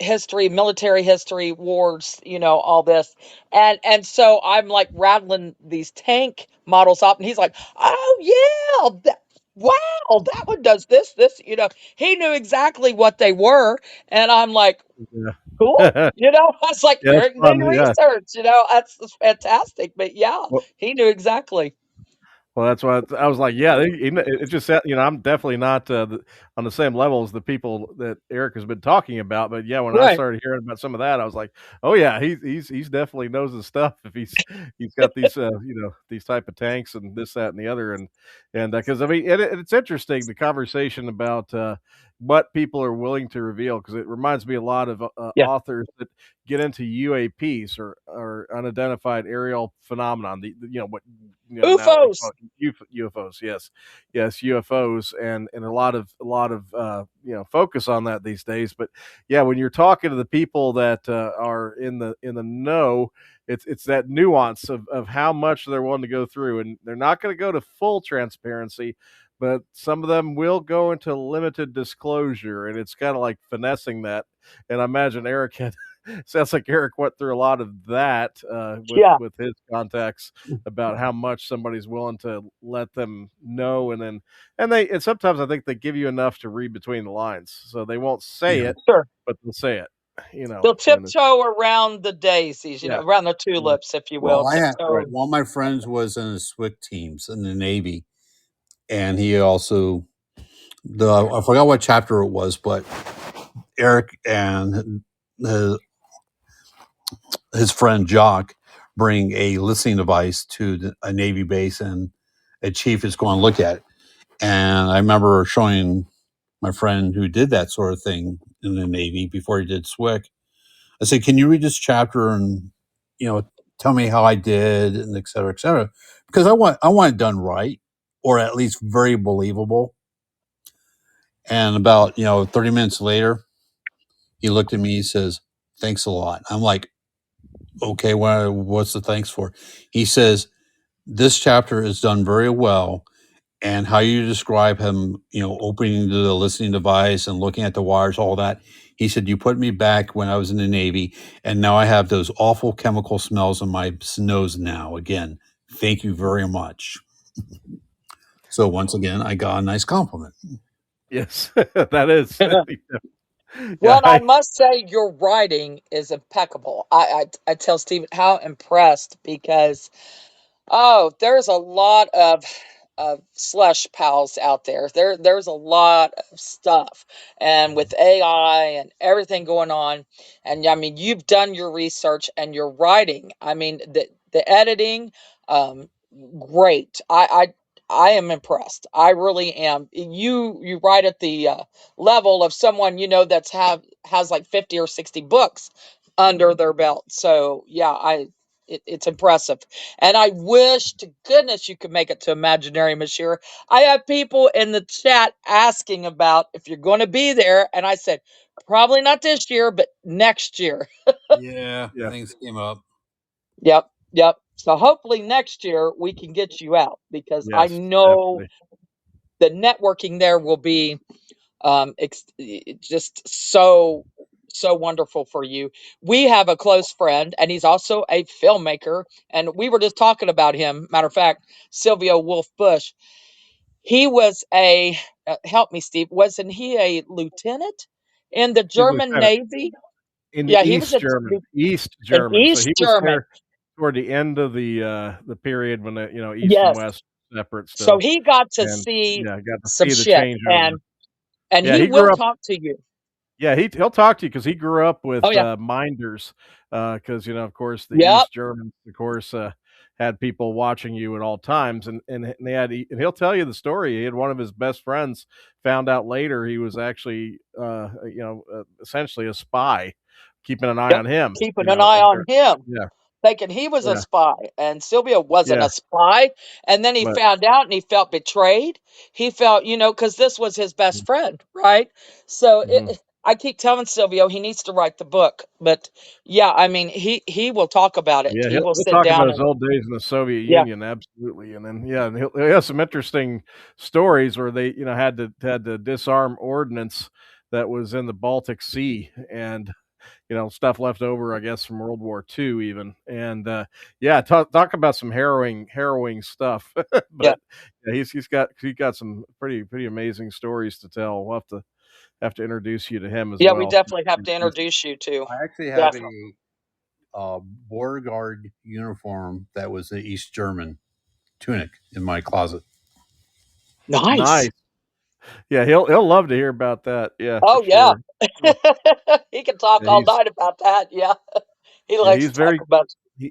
B: history, military history, wars, all this. And so I'm like rattling these tank models off, and he's like, "Oh yeah, wow, that one does this." He knew exactly what they were, and I'm like,
A: Yeah.
B: cool. I was like,
A: Yeah, that's
B: Eric
A: fun.
B: doing
A: Yeah.
B: research. That's fantastic. But yeah,
A: Well,
B: he knew exactly.
A: Well, that's why I was like, yeah, it just said, I'm definitely not on the same level as the people that Eric has been talking about. But yeah, when I
B: Right.
A: started hearing about some of that, I was like, oh yeah, he's definitely knows his stuff. If he's got these these type of tanks and this, that, and the other, and because I mean, it's interesting the conversation about what people are willing to reveal, because it reminds me a lot of
B: Yeah.
A: authors that get into UAPs, or unidentified aerial phenomenon. What now they
B: UFOs.
A: call it UFOs. Yes, yes, UFOs, and a lot of focus on that these days. But yeah, when you're talking to the people that are in the know, it's that nuance of how much they're willing to go through, and they're not going to go to full transparency. But some of them will go into limited disclosure, and it's kind of like finessing that. And I imagine Eric had sounds like Eric went through a lot of that with
B: Yeah.
A: his contacts, about how much somebody's willing to let them know, and sometimes I think they give you enough to read between the lines, so they won't say
E: Yeah.
A: it,
B: Sure.
A: but they'll say it, you know,
B: They'll
A: and it's,
B: tiptoe around the daisies,
A: yeah,
B: around the
A: yeah,
B: tulips, if you will.
E: Well,
A: right,
B: Tiptoe.
E: one of my friends was in the SWIC teams in the Navy, and he also, I forgot what chapter it was, but Eric and his, his friend Jock bring a listening device to a Navy base, and a chief is going to look at it. And I remember showing my friend who did that sort of thing in the Navy before he did SWIC. I said, "Can you read this chapter and tell me how I did, and et cetera, et cetera?" Because I want it done right, or at least very believable. And about 30 minutes later, he looked at me. He says, "Thanks a lot." I'm like, "Okay, what's the thanks for?" He says, "This chapter is done very well, and how you describe him, opening the listening device and looking at the wires, all that." He said, "You put me back when I was in the Navy, and now I have those awful chemical smells in my nose now again. Thank you very much." So once again, I got a nice compliment.
A: yes, that is,
B: Well,
A: yeah,
B: and I must say your writing is impeccable. I tell Stephen how impressed because there's a lot of slush pals out there. There's a lot of stuff, and with AI and everything going on, and I mean, you've done your research and your writing. I mean, the editing, um, great. I am impressed. I really am. You write at the level of someone that's has like 50 or 60 books under their belt. So yeah, it's impressive. And I wish to goodness you could make it to Imaginary Monsieur. I have people in the chat asking about if you're going to be there, and I said probably not this year, but next year.
E: Yeah,
A: yeah,
E: things came up.
B: Yep, yep. So hopefully next year we can get you out because I
A: yes,
B: know
A: definitely,
B: the networking there will be just so. so wonderful for you. We have a close friend, and he's also a filmmaker. And we were just talking about him. Matter of fact, Silvio Wolf Bush. He was help me, Steve. Wasn't he a lieutenant in the
A: He's
B: German
A: lieutenant
B: Navy?
A: in the
B: Yeah, he was
A: East
B: an
A: German. So
B: East
A: he was
B: German.
A: there toward the end of the period when East and
B: Yes.
A: West separate
B: So
A: still,
B: he got to
A: and
B: see
A: yeah, got to
B: some
A: see the
B: shit,
A: changeover.
B: and
A: Yeah,
B: he
A: he
B: will
A: grew up.
B: talk to you.
A: Yeah, he'll talk to you because he grew up
B: Oh
A: with
B: yeah.
A: minders. Because of course, the
B: Yep.
A: East Germans, of course, had people watching you at all times, and and he'll tell you the story. He had one of his best friends found out later he was actually essentially a spy, keeping an eye
B: Yep.
A: on him.
B: Keeping an eye on him,
A: Yeah,
B: thinking he was a
A: yeah,
B: spy, and Sylvia wasn't
A: yeah,
B: a spy. And then he
A: but
B: found out, and he felt betrayed. He felt, because this was his best friend, right? So
A: mhm.
B: I keep telling Silvio he needs to write the book. But yeah, I mean, he will talk about it.
A: Yeah,
B: He will
A: he'll
B: sit
A: talk about
B: down
A: his
B: and
A: old days in the Soviet
B: yeah,
A: Union, absolutely, and then yeah, and he has some interesting stories where they had to disarm ordnance that was in the Baltic Sea, and stuff left over, I guess, from World War II even, and yeah, talk about some harrowing stuff,
B: yeah,
A: but yeah, he's got some pretty amazing stories to tell. We'll have to introduce you to him as
B: yeah. We
A: well.
B: definitely have to introduce you to.
E: I actually have
B: Definitely.
E: a border guard uniform that was the East German tunic in my closet.
B: Nice.
A: Nice. Yeah, he'll love to hear about that. Yeah, for
B: Oh yeah.
A: sure. Yeah,
B: He can talk
A: yeah,
B: all night about that. Yeah. He
A: yeah,
B: likes to talk about.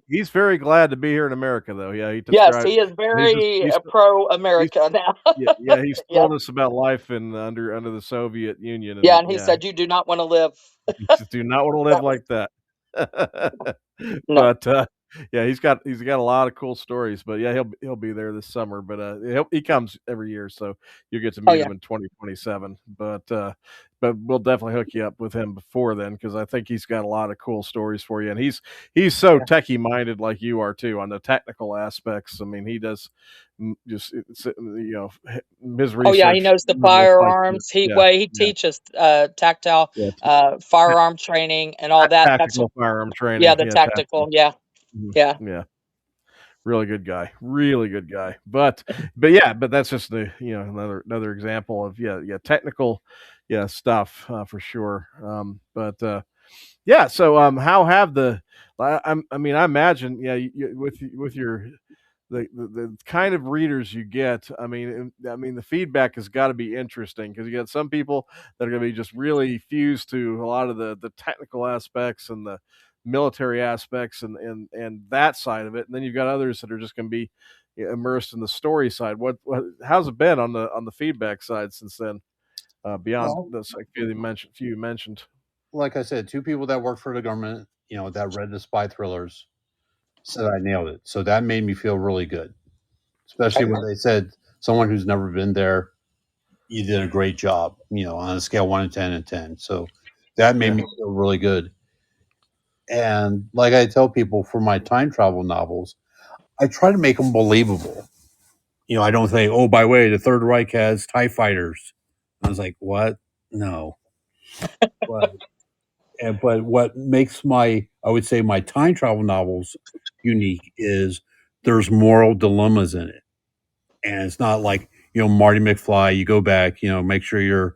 A: he's very glad to be here in America, though. Yeah, he
B: Yes,
A: described
B: he is
A: he's just
B: very pro
A: he's
B: America now.
A: yeah, he's
B: Yeah.
A: told us about life in under the Soviet Union,
B: Yeah,
A: and
B: and he
A: yeah,
B: said you do not want to live.
A: you just do not want to live
B: That was
A: like that.
B: no.
A: But yeah, he's got a lot of cool stories. But yeah, he'll be there this summer. But he comes every year, so you'll get to
B: Oh
A: meet
B: yeah.
A: him in 2027. But we'll definitely hook you up with him before then because I think he's got a lot of cool stories for you. And he's so
B: Yeah.
A: techie minded like you are too on the technical aspects. I mean, he does just his
B: Oh yeah, he
A: research
B: knows the
A: looks like
B: firearms. He
A: yeah
B: teaches tactile
A: yeah
B: firearm training and all that. That's what
A: tactical firearm
B: yeah,
A: training.
B: the
A: Yeah, tactical.
B: tactical. Yeah.
A: Mhm.
B: Yeah.
A: Yeah. Really good guy. But yeah, but that's just another example of yeah technical stuff for sure. But yeah, so how have I mean I imagine with your the kind of readers you get. I mean the feedback has got to be interesting because you got some people that are going to be just really fused to a lot of the technical aspects and the military aspects and that side of it, and then you've got others that are just going to be immersed in the story side. How's it been on the feedback side since then? Beyond
E: Well,
A: this, like few you mentioned.
E: like I said, two people that work for the government, that read the spy thrillers said I nailed it. So that made me feel really good, especially when they said someone who's never been there, you did a great job, on a scale 1 to 10 and 10. So that made
A: Yeah,
E: me feel really good. And like I tell people for my time travel novels, I try to make them believable. I don't say, oh, by the way, the Third Reich has TIE fighters. I was like, what? No. But, but what makes I would say, my time travel novels unique is there's moral dilemmas in it. And it's not like, Marty McFly, you go back, make sure you're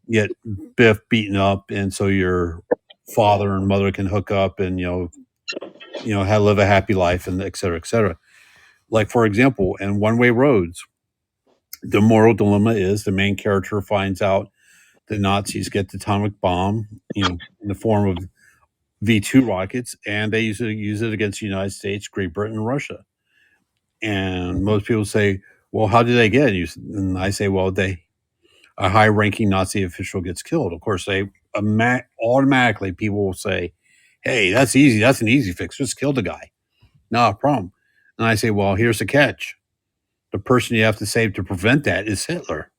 E: get Biff beaten up. And so your father and mother can hook up and, live a happy life and et cetera, et cetera. Like, for example, in One Way Roads, the moral dilemma is the main character finds out the Nazis get the atomic bomb, in the form of V2 rockets, and they use it against the United States, Great Britain, and Russia. And most people say, "Well, how did they get it?" And I say, "Well, a high-ranking Nazi official gets killed." Of course, automatically people will say, "Hey, that's easy. That's an easy fix. Just kill the guy. Not a problem." And I say, "Well, here's the catch: the person you have to save to prevent that is Hitler."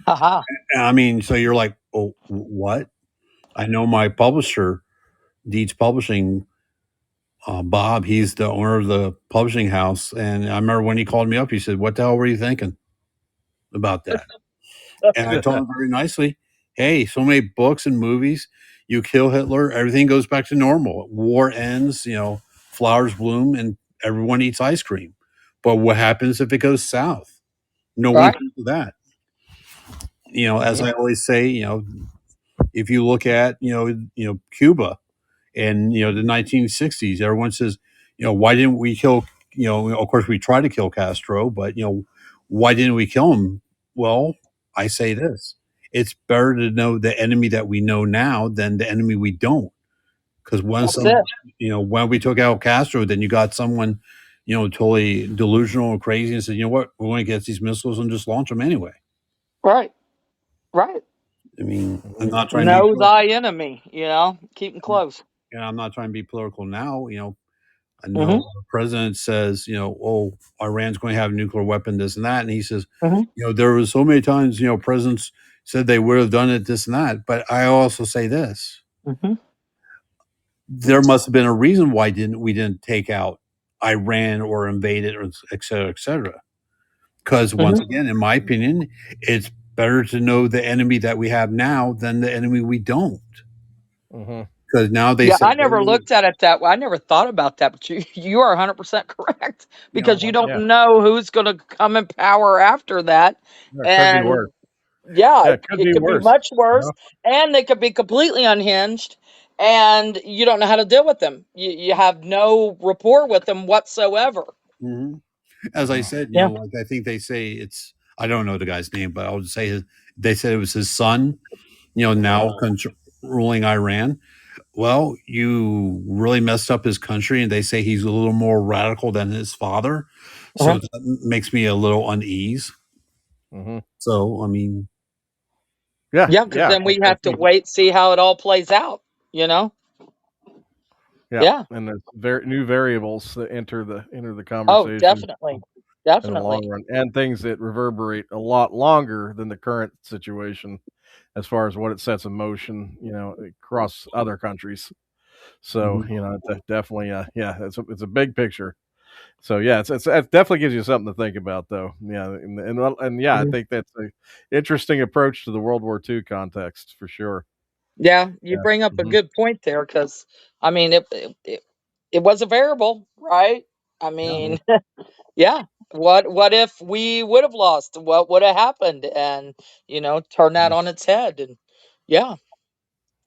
B: Haha.
E: I mean, so you're like, "Oh, what?" I know my publisher, Deeds Publishing, Bob. He's the owner of the publishing house, and I remember when he called me up, he said, "What the hell were you thinking about that?" And I told him very nicely, "Hey, so many books and movies. You kill Hitler, everything goes back to normal. War ends, flowers bloom, and everyone eats ice cream. But what happens if it goes south? No one
B: Right.
E: thinks of that. As
A: Mhm.
E: I always say, if you look at Cuba and the 1960s, everyone says, why didn't we kill? Of course we tried to kill Castro, but why didn't we kill him? Well, I say this: it's better to know the enemy that we know now than the enemy we don't. Because
B: That's it.
E: when we took out Castro, then you got someone, totally delusional and crazy, and said, you know what, we're going to get these missiles and just launch them anyway.
B: Right. Right.
E: I mean, I'm
A: Mhm.
E: not trying to be
B: Know
E: political,
B: thy enemy. Keep them close.
E: and I'm not trying to be political now. I know
B: Hmm.
E: the president says, oh, Iran's going to have a nuclear weapon, this and that, and he says,
B: Hmm.
E: there was so many times, presidents said they would have done it, this and that. But I also say this:
B: Hmm.
E: there must have been a reason why we didn't take out Iran or invade it, or et cetera, et cetera. Because once
B: Hmm.
E: again, in my opinion, it's better to know the enemy that we have now than the enemy we don't.
A: Mhm.
E: Because now they
B: Yeah,
E: say,
B: I never looked at it that way. I never thought about that, but you are 100% correct because you
A: Yeah.
B: don't know who's going to come in power after that.
A: Yeah, it could be
B: And
A: worse.
B: yeah,
A: Yeah, it could
B: it
A: be
B: could be
A: worse.
B: much
A: You
B: worse,
A: know?
B: and they could be completely unhinged, and you don't know how to deal with them. You have no rapport with them whatsoever.
E: Mhm. As I
A: Mhm.
E: said,
B: Yeah.
E: like I think they say it's, I don't know the guy's name, but I'll just say they said it was his son, now ruling Iran. Well, you really messed up his country, and they say he's a little more radical than his father. So
B: Uh-huh.
E: that makes me a little unease.
A: Mhm.
E: So, I mean,
A: Yeah,
B: Yeah, because
A: yeah,
B: then we have to wait, see how it all plays out. You know?
A: yeah,
B: Yeah.
A: and there's new variables that enter the
B: Oh,
A: conversation
B: definitely,
A: in the long
B: definitely.
A: run, and things that reverberate a lot longer than the current situation as far as what it sets in motion, across other countries. So,
E: mhm,
A: definitely, yeah, it's a big picture. So yeah, it definitely gives you something to think about, though. Yeah, and yeah, I
B: Mhm.
A: think that's a interesting approach to the World War II context for sure.
B: Yeah, you
A: Yeah.
B: bring up a
A: Hmm.
B: good point there because I mean, it was a variable, right? I
E: yeah.
A: Hmm.
B: mean, yeah. What if we would have lost? What would have happened? And turn that on its head. And yeah,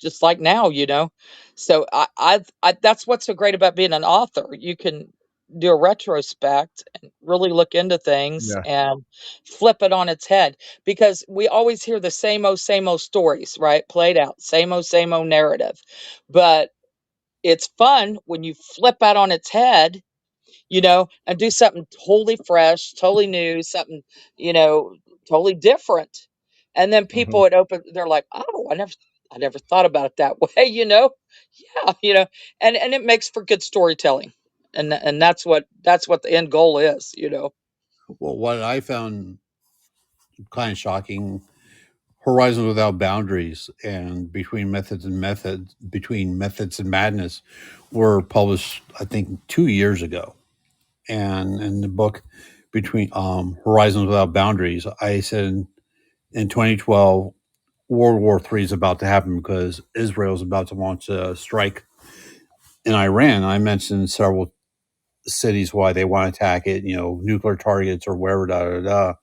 B: just like now. So I that's what's so great about being an author. You can do a retrospect and really look into things
A: Yeah.
B: and flip it on its head because we always hear the same old stories, right? Played out, same old narrative. But it's fun when you flip out on its head, and do something totally fresh, totally new, something, you know, totally different. And then
A: Hmm.
B: people would open, they're like, "Oh, I never thought about it that way." Yeah, and it makes for good storytelling. And that's what the end goal is.
E: Well, what I found kind of shocking, Horizons Without Boundaries and Between Methods and Madness were published, I think, 2 years ago. And in the book between Horizons Without Boundaries, I said in 2012, World War III is about to happen because Israel is about to launch a strike in Iran. I mentioned several cities why they want to attack it, nuclear targets or wherever, da da da.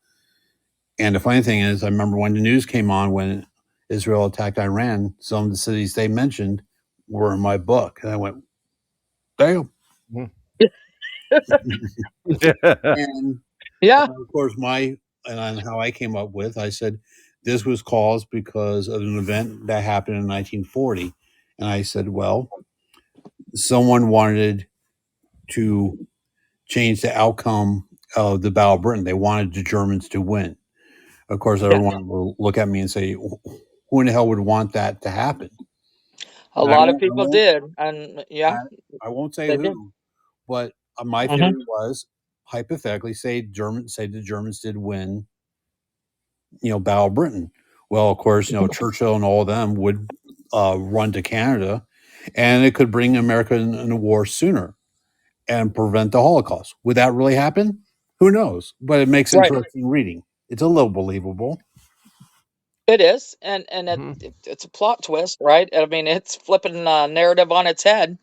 E: And the funny thing is, I remember when the news came on when Israel attacked Iran, some of the cities they mentioned were in my book. And I went, damn.
A: Yeah.
E: And
B: Yeah.
E: of course, and on how I came up with, I said, this was caused because of an event that happened in 1940. And I said, well, someone wanted to change the outcome of the Battle of Britain. They wanted the Germans to win. Of course,
B: Yeah.
E: everyone will look at me and say, who in the hell would want that to happen?
B: A
E: And I
B: lot of
E: won't, I
B: people
E: won't,
B: did. And yeah,
E: I, I won't say
B: they did.
E: who, but my
B: Hmm.
E: theory was hypothetically, say the Germans did win, Battle of Britain. Well, of course, Churchill and all of them would run to Canada, and it could bring America in a war sooner and prevent the Holocaust. Would that really happen? Who knows? But it makes
B: Right.
E: interesting reading. It's a little believable.
B: It is, and
A: Hmm.
B: it's a plot twist, right? I mean, it's flipping narrative on its head.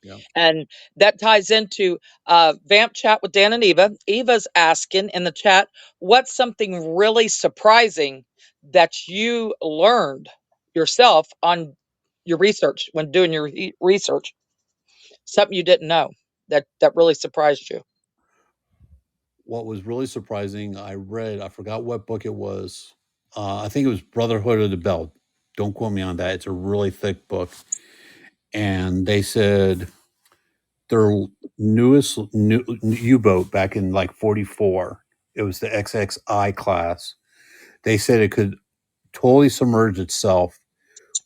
A: Yeah.
B: And that ties into Vamp Chat with Dan and Eva. Eva's asking in the chat, what's something really surprising that you learned yourself on your research when doing your research? Something you didn't know that really surprised you.
E: What was really surprising, I read, I forgot what book it was. I think it was Brotherhood of the Belt. Don't quote me on that. It's a really thick book. And they said their newest U-boat back in like 44, it was the XXI class. They said it could totally submerge itself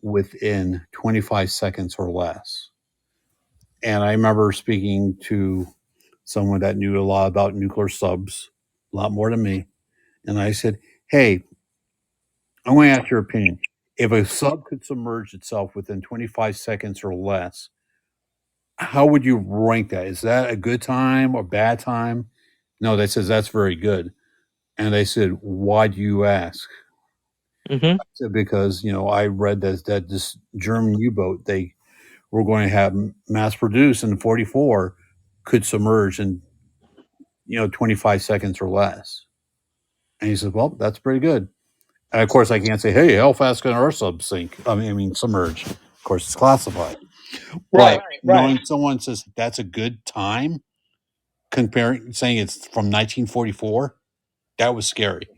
E: within 25 seconds or less. And I remember speaking to someone that knew a lot about nuclear subs, a lot more than me. And I said, hey, I want to ask your opinion. If a sub could submerge itself within 25 seconds or less, how would you rank that? Is that a good time or bad time? No, they says that's very good. And they said, why do you ask?
B: Hmm.
E: I said, because, I read that this German U-boat they were going to have mass produced in 44 could submerge in, 25 seconds or less. And he said, well, that's pretty good. And of course, I can't say, hey, how fast can our sub sink? I mean, submerge. Of course, it's classified. But
B: Right, right.
E: knowing someone says that's a good time, comparing saying it's from 1944, that was scary.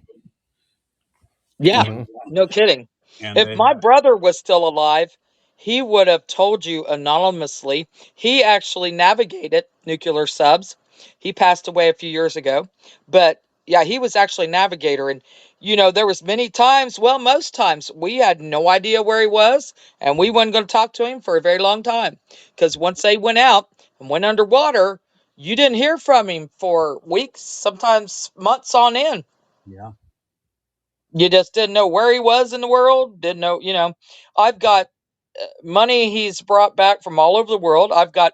B: Yeah,
A: Hmm.
B: no kidding.
E: And
B: If
E: then,
B: my brother was still alive, he would have told you anonymously. He actually navigated nuclear subs. He passed away a few years ago, but yeah, he was actually a navigator. And there was many times, well, most times we had no idea where he was, and we weren't going to talk to him for a very long time because once they went out and went underwater, you didn't hear from him for weeks, sometimes months on end.
E: yeah,
B: You just didn't know where he was in the world, didn't know, I've got money he's brought back from all over the world. I've got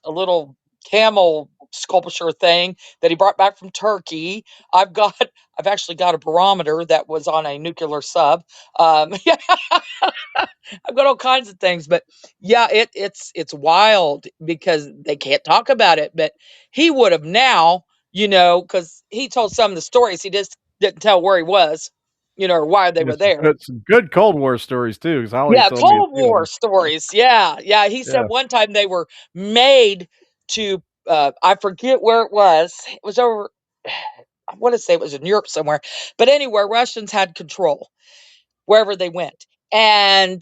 B: a little camel sculpture thing that he brought back from Turkey. I've got, I've actually got a barometer that was on a nuclear sub. Yeah, I've got all kinds of things, but yeah, it's wild because they can't talk about it. But he would have now, because he told some of the stories. He just didn't tell where he was, or why they
A: Yeah,
B: were there.
A: some good Cold War stories too, because Holly
B: Yeah,
A: told me a
B: Cold
A: few of
B: War
A: them.
B: stories. Yeah, yeah. He said
A: Yeah.
B: one time they were made to. I forget where it was. It was over. I want to say it was in Europe somewhere, but anywhere Russians had control wherever they went, and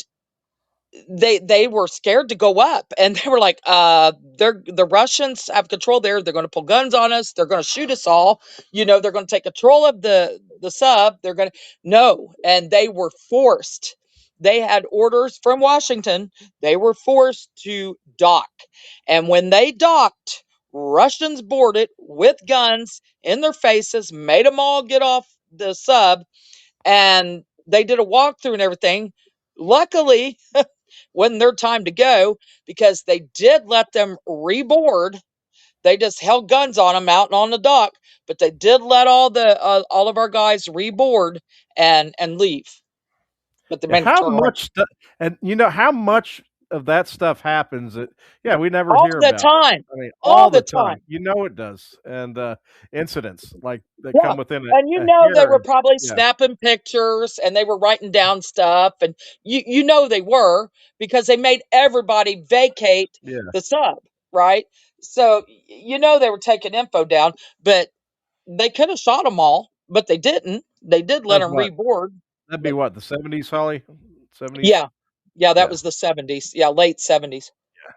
B: they were scared to go up, and they were like, they're the Russians have control there, they're going to pull guns on us, they're going to shoot us all, they're going to take control of the sub, they're going to no, and they were forced. They had orders from Washington. They were forced to dock, and when they docked, Russians boarded with guns in their faces, made them all get off the sub, and they did a walkthrough and everything. Luckily, wasn't their time to go because they did let them reboard. They just held guns on them out on the dock, but they did let all of our guys reboard and leave. But they
A: Yeah,
B: made them
A: how
B: turn around
A: much stu and how much of that stuff happens that, yeah, we never
B: all
A: hear
B: the
A: about.
B: time,
A: I mean,
B: all
A: all
B: the
A: the
B: time.
A: time. It does, and, incidents, like, that
B: Yeah.
A: come within
B: And
A: a
B: they
A: hair
B: were
A: of.
B: probably
A: Yeah,
B: snapping pictures and they were writing down stuff. And they were because they made everybody vacate
A: yeah.
B: the sub, right? So, they were taking info down, but they could have shot them all, but they didn't. They did let
A: That's
B: them
A: what
B: reboard.
A: that'd be
B: But
A: what, the '70s, Holly? '70s?
B: yeah, yeah, that
A: Yeah,
B: was the 70s. Yeah, late 70s.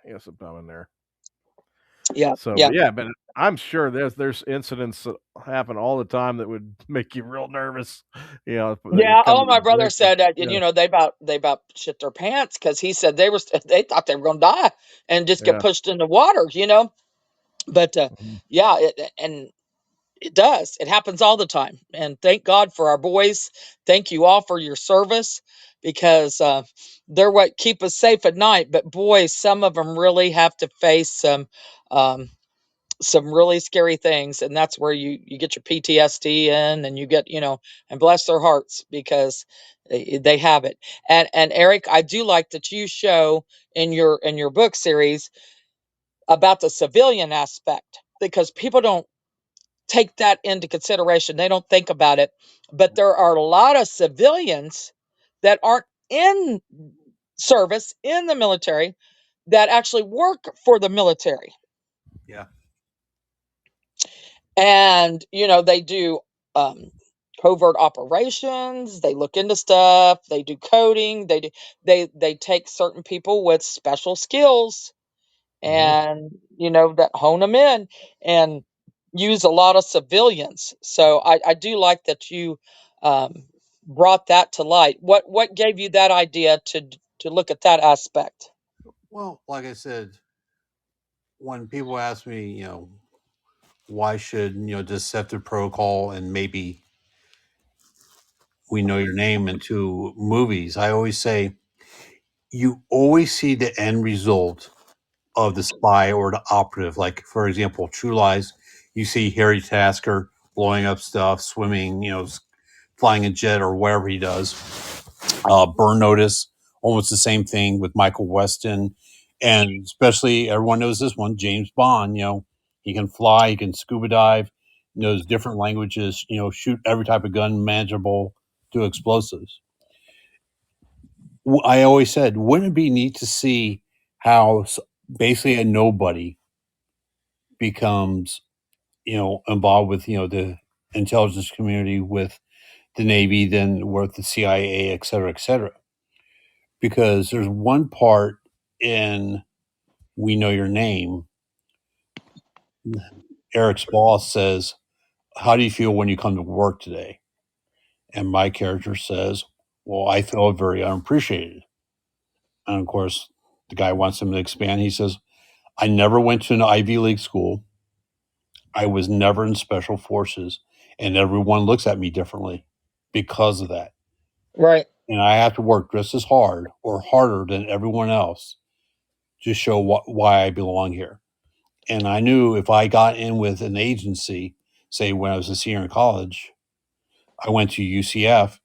A: yeah, sometime in there.
B: Yeah,
A: So,
B: yeah.
A: but yeah, but I'm sure there's incidents that happen all the time that would make you real nervous, that
B: Yeah,
A: would come
B: oh,
A: to the
B: my brother
A: brink of.
B: said that, and
A: Yeah,
B: they about shit their pants because he said they thought they were gonna die and just get
A: yeah.
B: pushed in the water. But
A: Mhm.
B: yeah, and it does. It happens all the time. And thank God for our boys. Thank you all for your service because they're what keep us safe at night. But boy, some of them really have to face some um, some really scary things, and that's where you get your PTSD in, and you get, and bless their hearts, because they have it. And Erik, I do like that you show in your book series about the civilian aspect, because people don't take that into consideration. They don't think about it, but there are a lot of civilians that aren't in service in the military that actually work for the military.
E: Yeah.
B: And they do um, covert operations. They look into stuff. They do coding. They take certain people with special skills,
E: Mhm.
B: and that hone them in, and use a lot of civilians. So I do like that you um, brought that to light. What gave you that idea to look at that aspect?
E: Well, like I said, when people ask me, why should deceptive protocol and maybe we know your name into movies, I always say you always see the end result of the spy or the operative. Like, for example, True Lies, you see Harry Tasker blowing up stuff, swimming, flying a jet or whatever he does. Burn Notice, almost the same thing with Michael Weston. And especially, everyone knows this one, James Bond. He can fly, he can scuba dive, knows different languages, shoot every type of gun manageable to explosives. I always said, wouldn't it be neat to see how basically a nobody becomes, involved with, the intelligence community, with the Navy, then with the CIA, et cetera, et cetera. Because there's one part in We Know Your Name, Eric's boss says, how do you feel when you come to work today? And my character says, well, I feel very unappreciated. And of course, the guy wants him to expand. He says, I never went to an Ivy League school. I was never in special forces. And everyone looks at me differently because of that.
B: Right.
E: And I have to work just as hard or harder than everyone else to show why I belong here. And I knew if I got in with an agency, say when I was a senior in college, I went to UCF,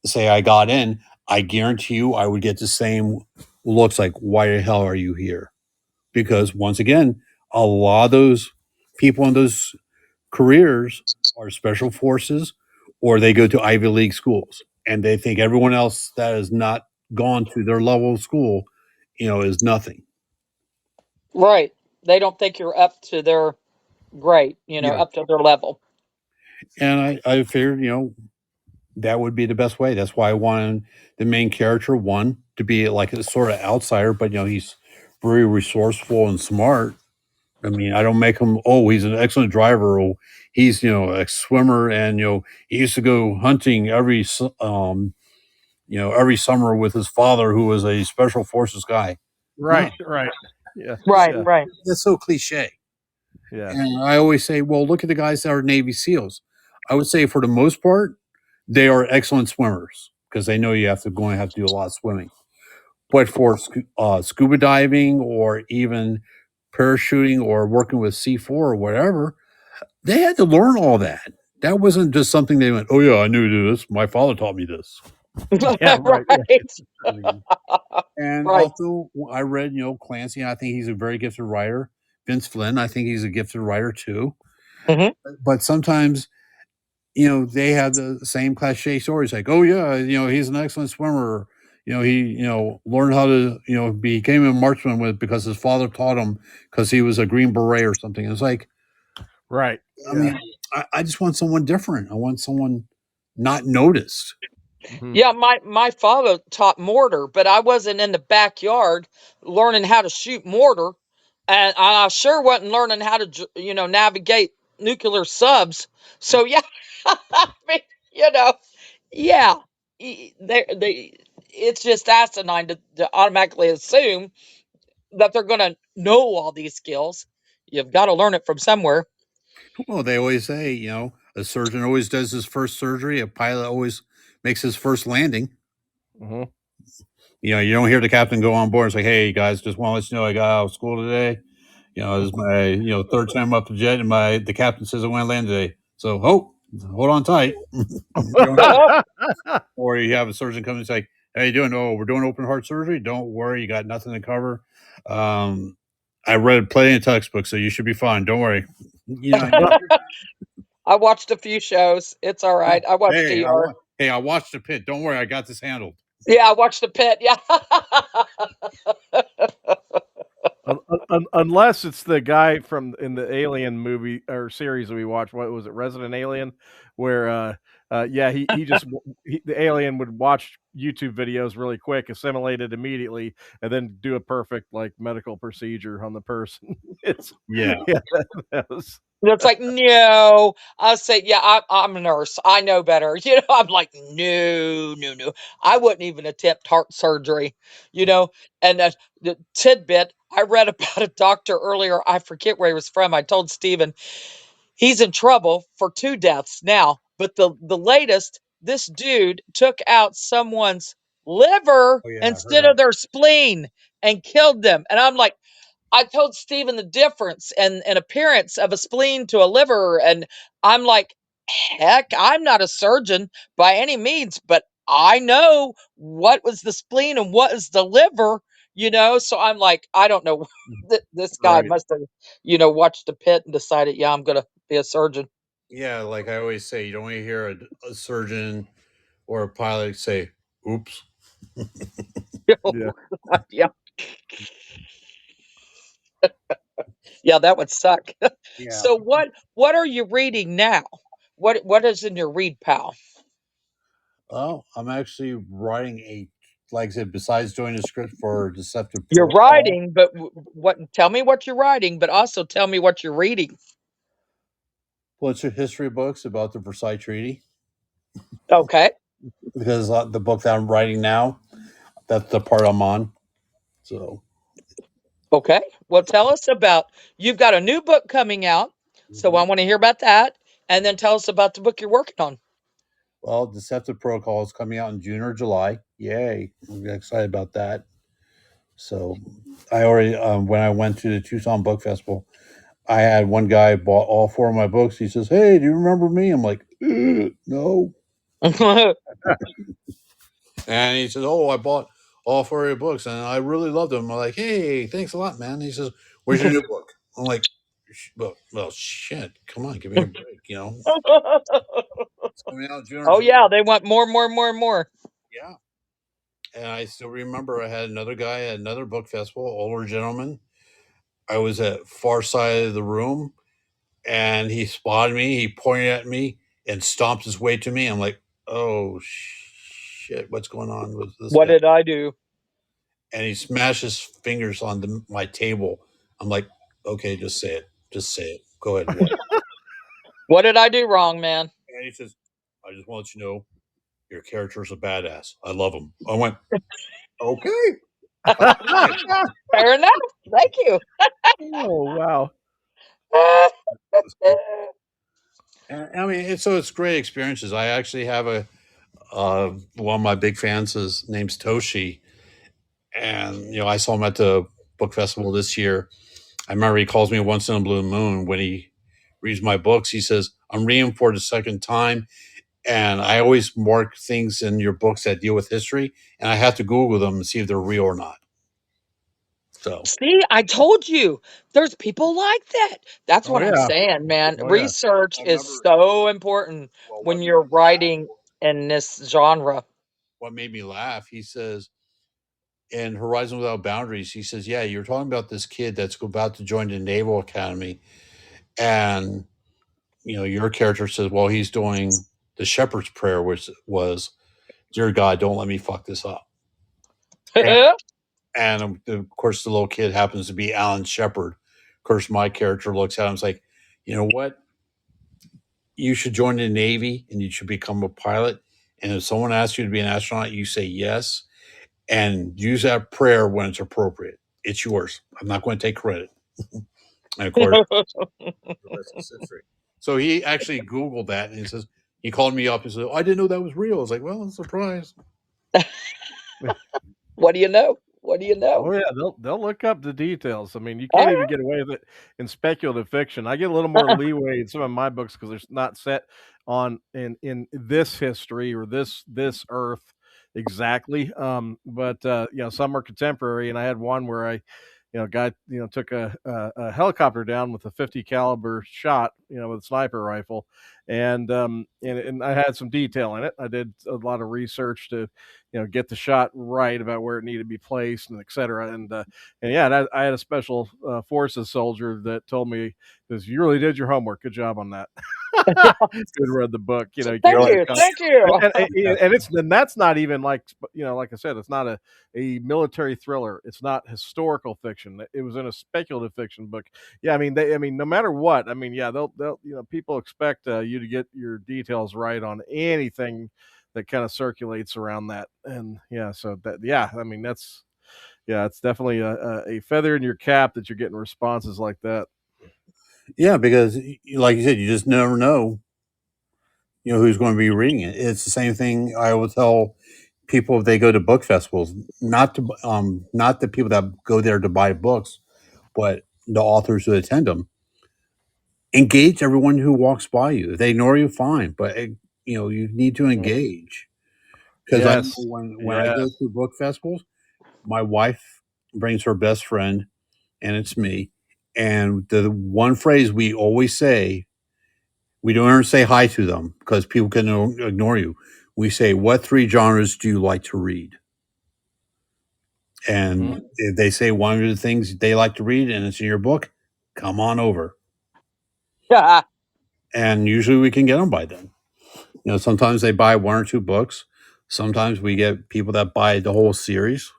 E: say I got in, I guarantee you I would get the same looks like, why the hell are you here? Because once again, a lot of those people in those careers are special forces or they go to Ivy League schools and they think everyone else that has not gone to their level of school, is nothing.
B: Right. They don't think you're up to their grade,
E: Yeah.
B: up to their level.
E: And I figured, that would be the best way. That's why I wanted the main character, one, to be like a sort of outsider, but he's very resourceful and smart. I mean, I don't make him, oh, he's an excellent driver, or he's, a swimmer, and he used to go hunting every summer with his father, who was a special forces guy. No,
A: Right, right. Yeah,
B: Right,
A: yeah,
B: right.
E: that's so cliche.
A: yeah.
E: And I always say, well, look at the guys that are Navy SEALs. I would say for the most part, they are excellent swimmers because they know you have to do a lot of swimming. But for scuba diving or even parachuting or working with C4 or whatever, they had to learn all that. That wasn't just something they went, oh, yeah, I knew to do this. My father taught me this.
A: Yeah, right. Yeah.
B: Right.
E: And
B: Right.
E: also, I read, Clancy, and I think he's a very gifted writer. Vince Flynn, I think he's a gifted writer too.
B: Hmm.
E: But sometimes, they have the same cliche stories like, oh, yeah, he's an excellent swimmer. He, learned how to, became a marksman because his father taught him because he was a Green Beret or something. It's like,
A: Right.
E: I
A: Yeah.
E: mean, I just want someone different. I want someone not noticed.
A: Mhm.
B: Yeah, my father taught mortar, but I wasn't in the backyard learning how to shoot mortar, and I sure wasn't learning how to navigate nuclear subs. So yeah, I mean, you know, yeah, they it's just asinine to automatically assume that they're going to know all these skills. You've got to learn it from somewhere.
E: Well, they always say, a surgeon always does his first surgery. A pilot always makes his first landing.
A: Mhm.
E: You don't hear the captain go on board and say, hey, guys, just want to let you know I got out of school today. It was my third time up the jet, and the captain says I want to land today. So hold on tight. Or you have a surgeon come and say, "How you doing? Oh, we're doing open heart surgery. Don't worry, you got nothing to cover. I read plenty of textbooks, so you should be fine. Don't worry."
B: I watched a few shows. It's all right. I watched
E: Hey,
B: ER.
E: I watched the pit. Don't worry, I got this handled.
B: Yeah, I watched The Pit. Yeah.
A: Unless it's the guy from in the Alien movie or series that we watched. What was it, Resident Alien? Where the alien would watch YouTube videos really quick, assimilate it immediately, and then do a perfect like medical procedure on the person. It's
E: Yeah.
A: that was
B: It's like, no. I say, yeah, I'm a nurse. I know better. I'm like, no, no, no. I wouldn't even attempt heart surgery, you know. And the tidbit, I read about a doctor earlier. I forget where he was from. I told Steven he's in trouble for 2 deaths now. But the latest, this dude took out someone's liver
E: Oh yeah, I heard
B: instead of their spleen and killed them. And I'm like, I told Steven the difference and appearance of a spleen to a liver, and I'm like, heck, I'm not a surgeon by any means, but I know what was the spleen and what is the liver, So I'm like, I don't know. This guy
E: right.
B: must have, watched The Pit and decided, yeah, I'm gonna be a surgeon.
E: Yeah, like I always say, you don't want to hear a surgeon or a pilot say, "Oops."
A: yeah.
B: Yeah, yeah, that would suck.
E: Yeah.
B: So what are you reading now? What is in your read pal?
E: Oh, I'm actually writing like I said, besides doing the script for Deceptive
B: You're
E: Protocol.
B: writing, but what? Tell me what you're writing, but also tell me what you're reading.
E: Well, it's a history books about the Versailles Treaty
B: Okay,
E: because the book that I'm writing now, that's the part I'm on. So,
B: okay. Well, tell us about. You've got a new book coming out, so I
E: mhm.
B: want to hear about that, and then tell us about the book you're working on.
E: Well, Deceptive Protocol is coming out in June or July. Yay! I'm excited about that. So, I already when I went to the Tucson Book Festival, I had one guy bought all 4 of my books. He says, "Hey, do you remember me?" I'm like, "No." And he says, "Oh, I bought all 4 of your books, and I really loved them." I'm like, "Hey, thanks a lot, man." He says, "Where's your new book?" I'm like, well, shit. Come on, give me a break. It's coming out June or
B: Oh yeah,
E: July.
B: they want more, more, more, more.
E: Yeah." And I still remember I had another guy at another book festival, older gentleman. I was at far side of the room, and he spotted me. He pointed at me and stomped his way to me. I'm like, "Oh shit, what's going on with this
B: What
E: guy?"
B: did I do?
E: And he smashed his fingers on my table. I'm like, "Okay, just say it. Just say it. Go ahead. What?"
B: What did I do wrong, man?
E: And he says, "I just want you to know your character's a badass. I love him." I went, "Okay."
B: Fair enough. Thank you.
A: Oh wow.
E: And, I mean, it's great experiences. I actually have one of my big fans. His name's Toshi, and I saw him at the book festival this year. I remember he calls me once in a blue moon when he reads my books. He says, "I'm reading for the second time, and I always mark things in your books that deal with history, and I have to Google them and see if they're real or not." So,
B: See, I told you. There's people like that. That's
A: Oh
B: what I'm
A: yeah.
B: saying, man.
A: Oh yeah.
B: Research
E: I
B: is
E: remember.
B: so important
E: Well,
B: when you're writing in this genre.
E: what made me laugh? He says in Horizon Without Boundaries, he says, "Yeah, you're talking about this kid that's about to join the Naval Academy, and your character says, well, he's doing the shepherd's prayer, which was, 'Dear God, don't let me fuck this up.'" And, of course, the little kid happens to be Alan Shepard. Of course, my character looks at him and is like, "You know what? You should join the Navy and you should become a pilot. And if someone asks you to be an astronaut, you say yes and use that prayer when it's appropriate. It's yours. I'm not going to take credit." And of course, the rest is history. So he actually Googled that and he says, he called me up and said, "Oh, I didn't know that was real." I was like, "Well, surprise."
B: What do you know? What do you know?
A: Oh yeah, they'll look up the details. I mean, you
B: Oh
A: can't even get away with it in speculative fiction. I get a little more
B: yeah.
A: leeway in some of my books because they're not set on in this history or this Earth exactly. But some are contemporary, and I had one where guy took a helicopter down with a 50 caliber shot, with a sniper rifle, and I had some detail in it. I did a lot of research to get the shot right about where it needed to be placed and et cetera. And yeah, and I had a special forces soldier that told me, "Because you really did your homework. Good job on that." Who read the book? You can't
B: Thank
A: just
B: you.
A: come.
B: Thank you.
A: And that's not even like like I said, it's not a military thriller. It's not historical fiction. It was in a speculative fiction book. Yeah, I mean, no matter what, I mean, yeah, they'll people expect you to get your details right on anything that kind of circulates around that. And yeah, so that yeah, I mean it's definitely a feather in your cap that you're getting responses like that.
E: Yeah, because like you said, you just never know, who's going to be reading it. It's the same thing I will tell people if they go to book festivals, not the people that go there to buy books, but the authors who attend them. Engage everyone who walks by you. If they ignore you, fine, but you need to engage. Because I know
A: Yes,
E: when I go
A: yes.
E: to book festivals, my wife brings her best friend, and it's me. And the one phrase we always say, we don't ever say hi to them because people can ignore you. We say, "What three genres do you like to read?"
A: Hmm.
E: And if they say one of the things they like to read and it's in your book, come on over.
B: Yeah.
E: And usually we can get them by then. Sometimes they buy one or two books. Sometimes we get people that buy the whole series.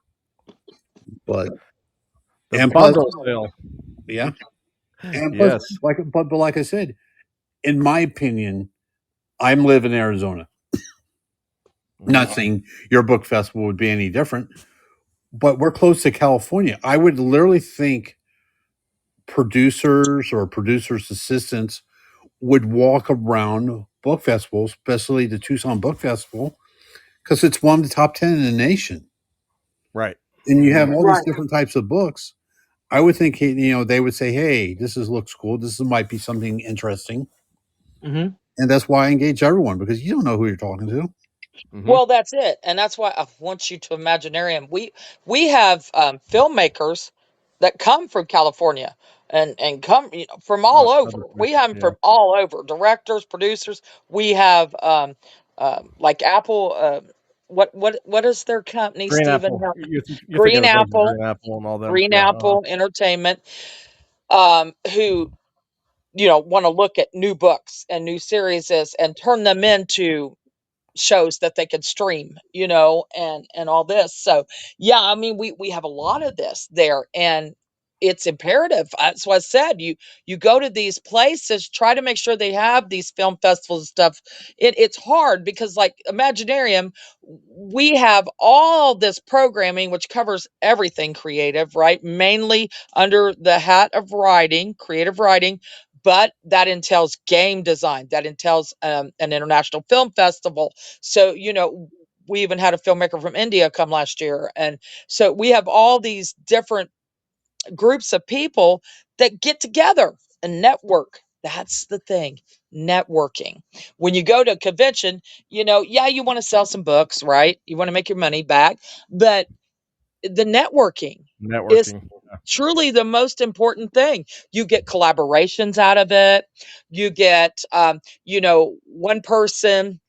E: But
A: The
E: and plus,
A: bundle sale.
E: yeah, and plus,
A: Yes.
E: but like I said, in my opinion, I'm live in Arizona.
A: Hmm.
E: Not saying your book festival would be any different, but we're close to California. I would literally think producers or producers' assistants would walk around book festivals, especially the Tucson Book Festival, because it's one of the top 10 in the nation.
A: Right.
E: And you
A: Hmm.
E: have all these
B: Right.
E: different types of books. I would think, they would say, hey, this looks cool. This might be something interesting.
B: Hmm.
E: And that's why I engage everyone because you don't know who you're talking to.
A: Hmm.
B: Well, that's it, and that's why I want you to Imaginarium. We have filmmakers that come from California and come from all over.
A: Other
B: We
A: places.
B: have 'em
A: Yeah.
B: from all over. Directors, producers. We have like Apple. What is their company,
A: Green
B: Stephen?
A: apple.
B: Help me.
A: You think of
B: Green
A: the folks at
B: Apple.
A: Green Apple and all them.
B: Green
A: Yeah.
B: Apple Entertainment. Who want to look at new books and new series and turn them into shows that they could stream, and all this. So, yeah, I mean, we have a lot of this there, and it's imperative. That's why I said you go to these places, try to make sure they have these film festivals and stuff. It's hard because, like Imaginarium, we have all this programming which covers everything creative, right? Mainly under the hat of writing, creative writing, but that entails game design, that entails an international film festival. So, we even had a filmmaker from India come last year. And so we have all these different groups of people that get together and network. That's the thing, networking. When you go to a convention, yeah, you want to sell some books, right? You want to make your money back, but the networking is
A: Networking.
B: truly the most important thing. You get collaborations out of it. You get, one person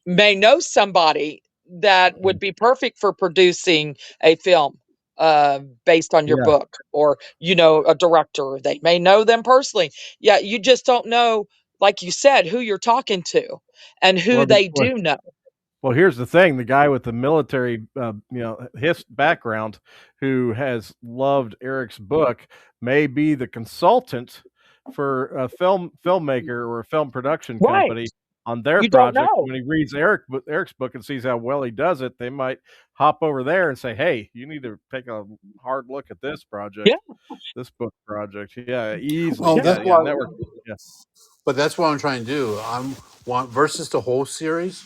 B: may know somebody that would be perfect for producing a film based on your
A: Yeah.
B: book, or a director, they may know them personally. Yeah, you just don't know, like you said, who you're talking to and who
A: Well,
B: they do know.
A: well, here's the thing: the guy with the military, his background, who has loved Eric's book, may be the consultant for a filmmaker or a film production
B: Right.
A: company on their
B: You don't
A: project.
B: know.
A: When he reads Eric's book and sees how well he does it, they might hop over there and say, "Hey, you need to take a hard look at this
B: Yeah.
A: project, this book project." Yeah, easily.
E: Well,
B: Yeah.
E: that's
A: Yeah, yeah.
E: why.
A: Network. Yeah.
E: But that's what I'm trying to do. I'm want versus the whole series.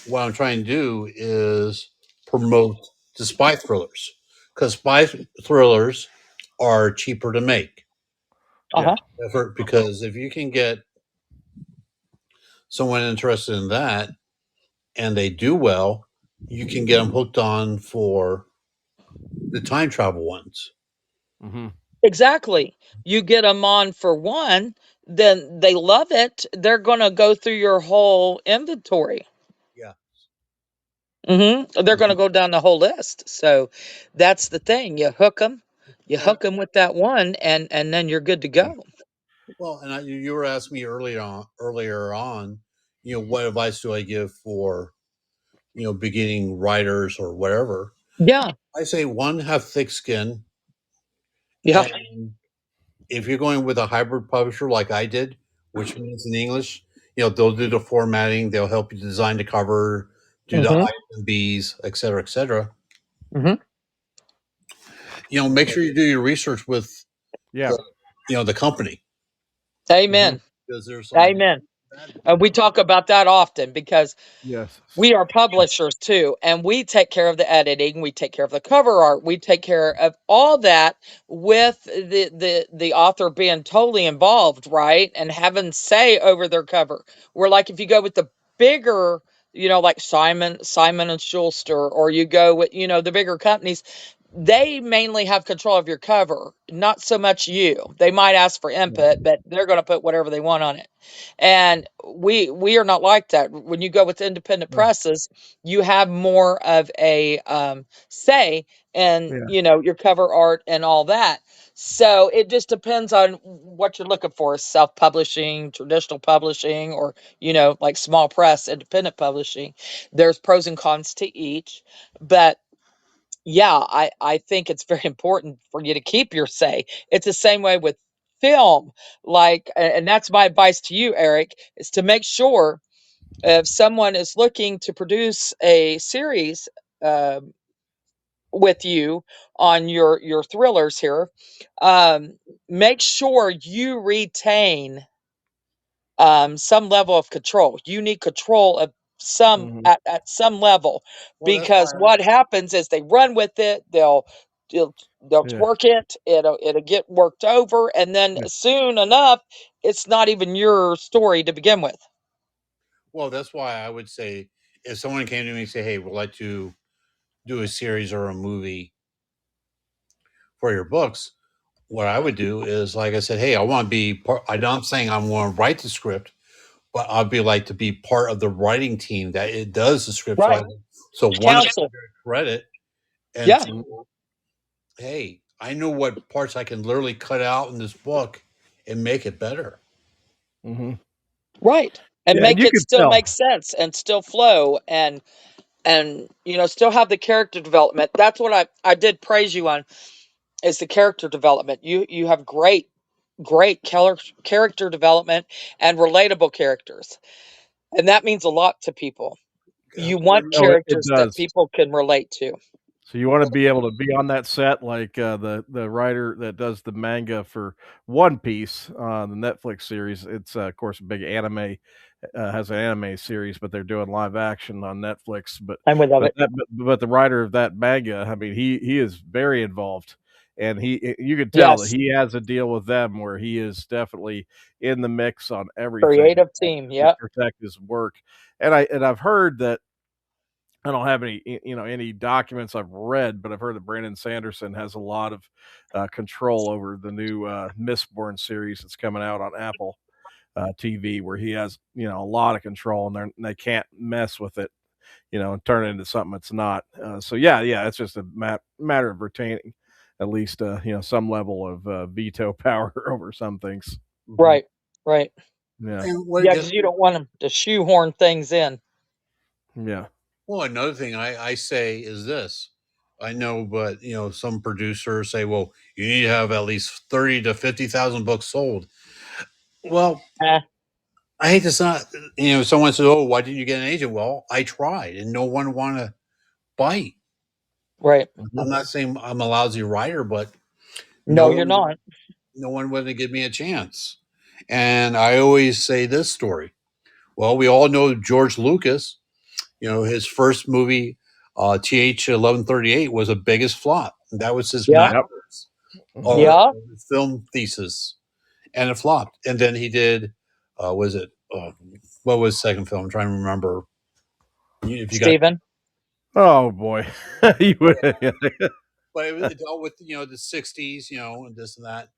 E: What I'm trying to do is promote the spy thrillers because spy thrillers are cheaper to make.
B: Uh-huh.
E: Because if you can get someone interested in that and they do well, you can get them hooked on for the time travel ones.
A: Mm-hmm.
B: Exactly. You get them on for one, then they love it. They're going to go through your whole inventory.
E: Yeah.
B: They're going to go down the whole list. So that's the thing. You
E: Well,
B: hook them with that one, and then you're good to go.
E: well, and you were asking me earlier on, what advice do I give for beginning writers or whatever?
B: Yeah,
E: I say one, have thick skin,
B: yeah,
E: and if you're going with a hybrid publisher like I did, which means in English, they'll do the formatting, they'll help you design the cover, do the
B: hmm
E: I's and B's, et cetera, et cetera.
B: hmm
E: Make sure you do your research with
A: Yeah.
E: the, the company,
A: Mm-hmm.
B: Amen,
E: because there's some
B: amen.
E: bad
B: We talk about that often because
A: Yes.
B: we are publishers too, and we take care of the editing, we take care of the cover art, we take care of all that with the author being totally involved, right? And having say over their cover. Where like if you go with the bigger, like Simon and Schuster, or you go with, the bigger companies, they mainly have control of your cover, not so much you. They might ask for input, but they're going to put whatever they want on it. And we are not like that. When you go with independent
A: No.
B: presses, you have more of a say in,
A: Yeah.
B: your cover art and all that. So it just depends on what you're looking for: self-publishing, traditional publishing, or like small press, independent publishing. There's pros and cons to each, but yeah, I think it's very important for you to keep your say. It's the same way with film, like, and that's my advice to you, Eric, is to make sure if someone is looking to produce a series um, with you on your thrillers here, um, make sure you retain some level of control. You need control of some
A: Mm-hmm.
B: at some level,
E: Well, that's why
B: because what happens is they run with it. They'll they'll
A: Yeah.
B: work it. It'll get worked over, and then
A: Yeah.
B: soon enough, it's not even your story to begin with.
E: that's why I would say, if someone came to me and say, "Hey, we'd like to do a series or a movie for your books," what I would do is, like I said, "Hey, I want to be part." I'm not saying I'm going to write the script, but I'd be like to be part of the writing team that it does the script.
B: Right.
E: So one, I get
B: Counsel.
E: credit, and
B: Yeah.
E: two, hey, I know what parts I can literally cut out in this book and make it better.
A: Mm-hmm.
B: Right. And
A: Yeah, and
B: make
A: you
B: it
A: could
B: still
A: tell.
B: make sense and still flow, and still have the character development. That's what I did praise you on, is the character development. You have great character development and relatable characters. And that means a lot to people. You want
A: Oh, it
B: characters that
A: does.
B: people can relate to.
A: So you want to be able to be on that set, like the writer that does the manga for One Piece, the Netflix series. It's of course a big anime, has an anime series, but they're doing live action on Netflix. But
B: I'm with
A: but
B: it.
A: that but the writer of that manga, I mean, he is very involved, and you could tell that
B: Yes.
A: he has a deal with them where he is definitely in the mix on everything
B: Creative team.
A: to
B: Yep.
A: protect his work. And I've heard that I don't have any documents I've read, but I've heard that Brandon Sanderson has a lot of control over the new Mistborn series that's coming out on Apple TV, where he has a lot of control, and they can't mess with it, and turn it into something it's not. So yeah, it's just a matter of retaining at least some level of veto power over some things.
E: Mhm.
B: Right. Right.
A: Yeah,
E: And what
B: Yeah,
E: again?
B: because you don't want them to shoehorn things in.
A: yeah,
E: Well, another thing I say is this. I know, but some producers say, "Well, you need to have at least 30 to 50,000 books sold." Well,
B: Eh,
E: I hate to not. Someone says, "Oh, why didn't you get an agent?" Well, I tried, and no one wanted to bite.
B: right.
A: mhm,
E: I'm not saying I'm a lousy writer, but no
B: No, you're
E: one,
B: not.
E: no one wanted to give me a chance. And I always say this story. Well, we all know George Lucas. His first movie, TH 1138, was a biggest flop. That was his
B: Yeah.
A: Yep.
E: master's
A: Mhm.
E: or
B: Yeah.
E: his film thesis, and it flopped. And then he did, was it, what was the second film? I'm trying to remember. If you got,
B: Stephen.
A: Oh boy. You would-
E: but it dealt with the '60s, and this and that,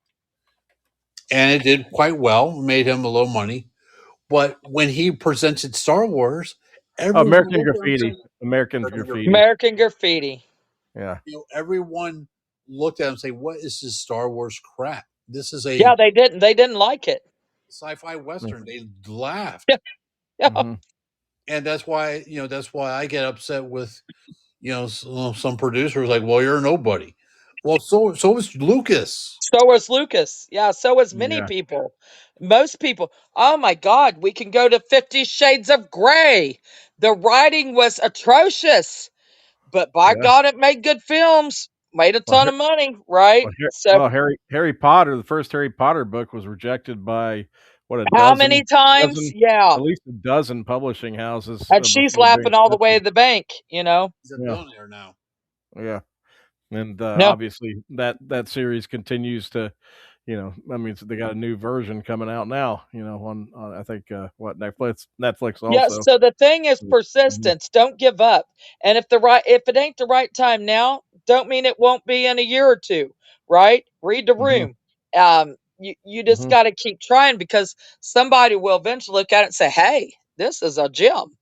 E: and it did quite well, made him a little money. But when he presented Star Wars, everyone
A: American
E: looked at him
A: Graffiti.
E: saying,
A: American
E: American
A: Graffiti.
E: Graffiti.
B: American Graffiti.
A: Yeah.
E: Everyone looked at him and say, "What is this Star Wars crap? This is
B: Yeah,
E: a
B: they didn't. They didn't like it.
E: sci-fi western." They laughed,
B: Yeah. Yeah.
A: Mm-hmm.
E: and that's why I get upset with some producers like, "Well, you're nobody." Well, so was Lucas.
B: So was Lucas. Yeah. So was many
A: Yeah.
B: people. Most people. Oh my God. We can go to 50 Shades of Grey. The writing was atrocious, but by
A: Yeah.
B: God, it made good films. Made a
A: Well,
B: ton of money, right? So,
A: Harry Potter, the first Harry Potter book was rejected by what, a
B: how many times?
A: dozen,
B: Yeah.
A: at least a dozen publishing houses
B: And she's
A: before being
B: laughing all the way to
A: accepted.
B: the bank.
E: He's a
A: Yeah.
E: billionaire now.
A: Yeah. And
B: No.
A: obviously that series continues to, I mean, they got a new version coming out now, on I think what, Netflix
B: Yeah,
A: also.
B: so the thing is
A: Mhm.
B: persistence. Don't give up. And if it ain't the right time now, don't mean it won't be in a year or two, right? Read the
A: Mhm.
B: room. You just
A: Mhm.
B: got to keep trying because somebody will eventually look at it and say, "Hey, this is a gem."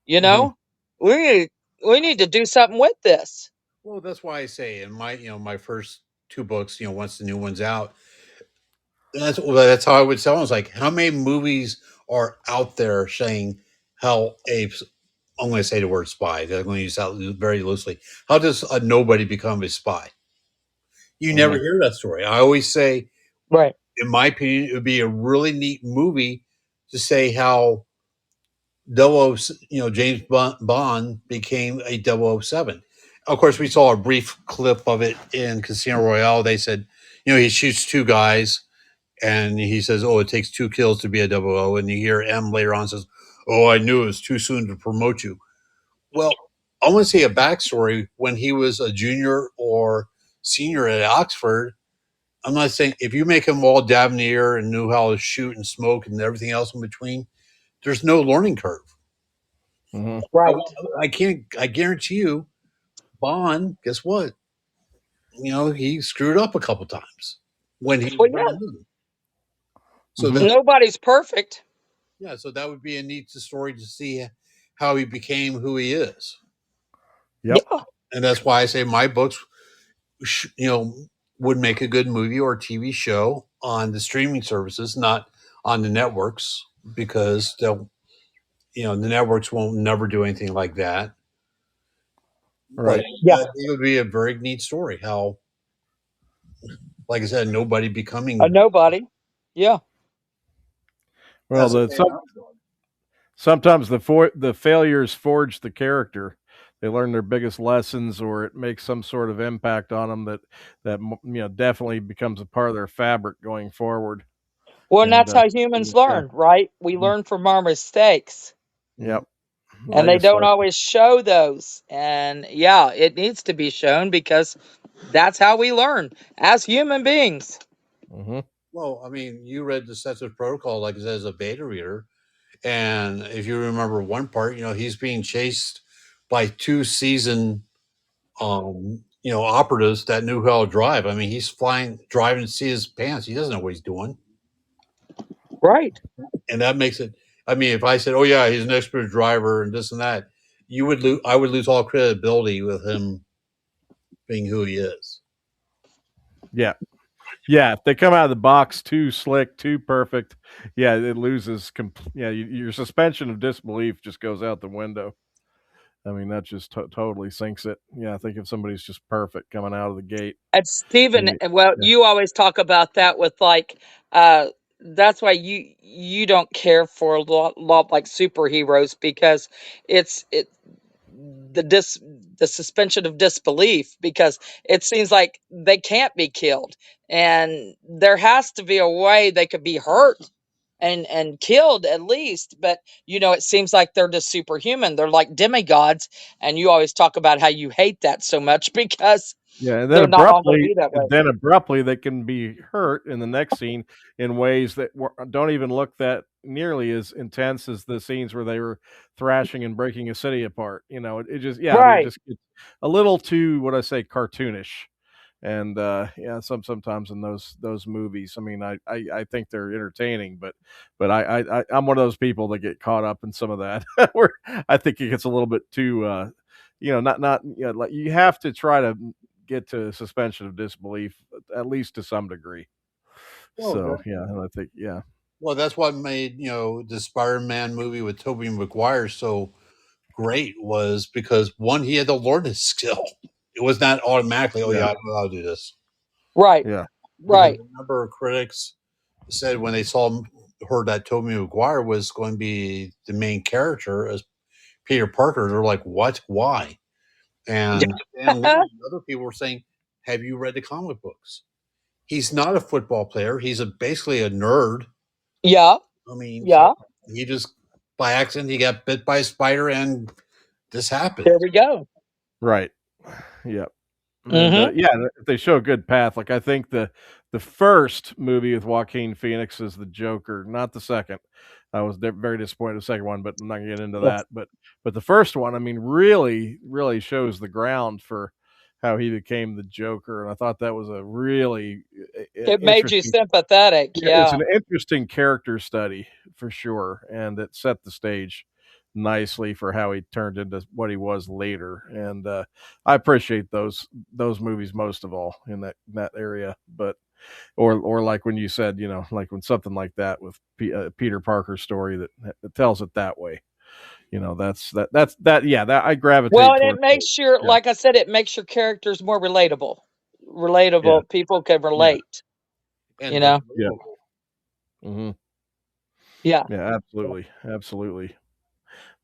B: You
A: Mhm.
B: know? We need we need to do something with this.
E: Well, that's why I say in my first two books, once the new one's out, that's how I would tell them. It's like, how many movies are out there saying how I'm going to say the word spy. I'm going to use that very loosely. How does a nobody become a spy? You never
A: Mhm.
E: hear that story. I always say,
B: Right.
E: in my opinion, it would be a really neat movie to say how double O, James Bond became a 007. Of course, we saw a brief clip of it in Casino Royale. They said, he shoots two guys and he says, "Oh, it takes two kills to be a double O." And you hear M later on says, "Oh, I knew it was too soon to promote you." Well, I want to say a backstory when he was a junior or senior at Oxford. I'm not saying if you make him all debonair and knew how to shoot and smoke and everything else in between, there's no learning curve.
A: Mhm.
B: Right.
E: I guarantee you, Bond, guess what? He screwed up a couple times when he was
B: Well,
E: very
B: yeah,
E: young. So
A: Mhm.
B: nobody's perfect.
E: yeah, so that would be a neat story to see how he became who he is.
A: Yep.
B: Yeah.
E: And that's why I say my books, sh- you know, would make a good movie or TV show on the streaming services, not on the networks, because the networks won't never do anything like that. But
A: Right.
B: Yeah.
E: I think it would be a very neat story. How, like I said, nobody
B: A
E: becoming.
B: nobody. Yeah.
A: Well,
E: That's
A: the
E: okay.
A: sometimes the failures forge the character. They learn their biggest lessons, or it makes some sort of impact on them that definitely becomes a part of their fabric going forward.
B: Well, and
A: And
B: that's how humans
A: yeah,
B: learn, right? We
A: mhm,
B: learn from our mistakes,
E: Mhm.
A: yep,
B: and
E: Well,
B: they
A: biggest
B: don't
A: lesson.
B: always show those. And yeah, it needs to be shown because that's how we learn as human beings.
A: Hmm.
E: well, I mean, you read the Sets of Protocol like I said as a beta reader, and if you remember one part, he's being chased by two seasoned operatives that knew how to drive. I mean, he's driving to see his pants. He doesn't know what he's doing.
B: Right.
E: And that makes it, I mean, if I said, "Oh yeah, he's an expert driver and this and that," I would lose all credibility with him being who he is.
A: Yeah, yeah. If they come out of the box too slick, too perfect, yeah, it loses. Yeah, your suspension of disbelief just goes out the window. I mean, that just totally sinks it. Yeah, I think if somebody's just perfect coming out of the gate,
B: And Stephen,
A: maybe.
B: well,
A: Yeah.
B: you always talk about that with like, uh, that's why you don't care for a lot like superheroes because it the dis the suspension of disbelief because it seems like they can't be killed and there has to be a way they could be hurt and killed at least, but it seems like they're just superhuman, they're like demigods, and you always talk about how you hate that so much because
A: Yeah, and
B: They're not all going to be that way.
A: then abruptly they can be hurt in the next scene in ways that don't even look that nearly as intense as the scenes where they were thrashing and breaking a city apart. It just yeah, they
B: Right.
A: just get a little too what I say cartoonish. And yeah, sometimes in those movies, I mean, I think they're entertaining, but I'm one of those people that get caught up in some of that where I think it gets a little bit too not like you have to try to get to suspension of disbelief at least to some degree.
E: Well,
A: So yeah, and I think yeah,
E: well, that's what made the Spider-Man movie with Tobey Maguire so great was because one, he had to learn his skill. It was not automatically, oh
A: yeah,
E: yeah, I know how to do this.
B: Right.
A: yeah,
E: Because
B: Right.
E: I remember critics said when they heard that Tobey Maguire was going to be the main character as Peter Parker, they're like, what? Why? And Stan Lee and other people were saying, have you read the comic books? He's not a football player. He's basically a nerd.
B: Yeah.
E: I mean, so
B: Yeah.
E: he just by accident he got bit by a spider, and this happened.
B: There we go.
A: right, yeah. And
B: Mm-hmm.
A: yeah, if they show a good path, like I think the first movie with Joaquin Phoenix is the Joker, not the second. I was very disappointed with the second one, but I'm not gonna get into that. But the first one, I mean, really shows the ground for how he became the Joker, and I thought that was a really
B: It made you
A: interesting.
B: sympathetic.
A: Yeah, it's
B: Yeah.
A: an interesting character study for sure, and it set the stage nicely for how he turned into what he was later. And I appreciate those movies most of all in that area. But or like when you said, like when something like that with Peter Parker's story that tells it that way. That's yeah, that I
B: Well,
A: gravitate
B: and it
A: towards it.
B: makes your,
A: Yeah,
B: like I said, it makes your characters more relatable.
A: yeah,
B: Relatable. People can
A: yeah,
B: relate. You
E: And very
B: know.
A: yeah.
E: believable.
A: Hmm.
B: Yeah.
A: Yeah, absolutely, absolutely.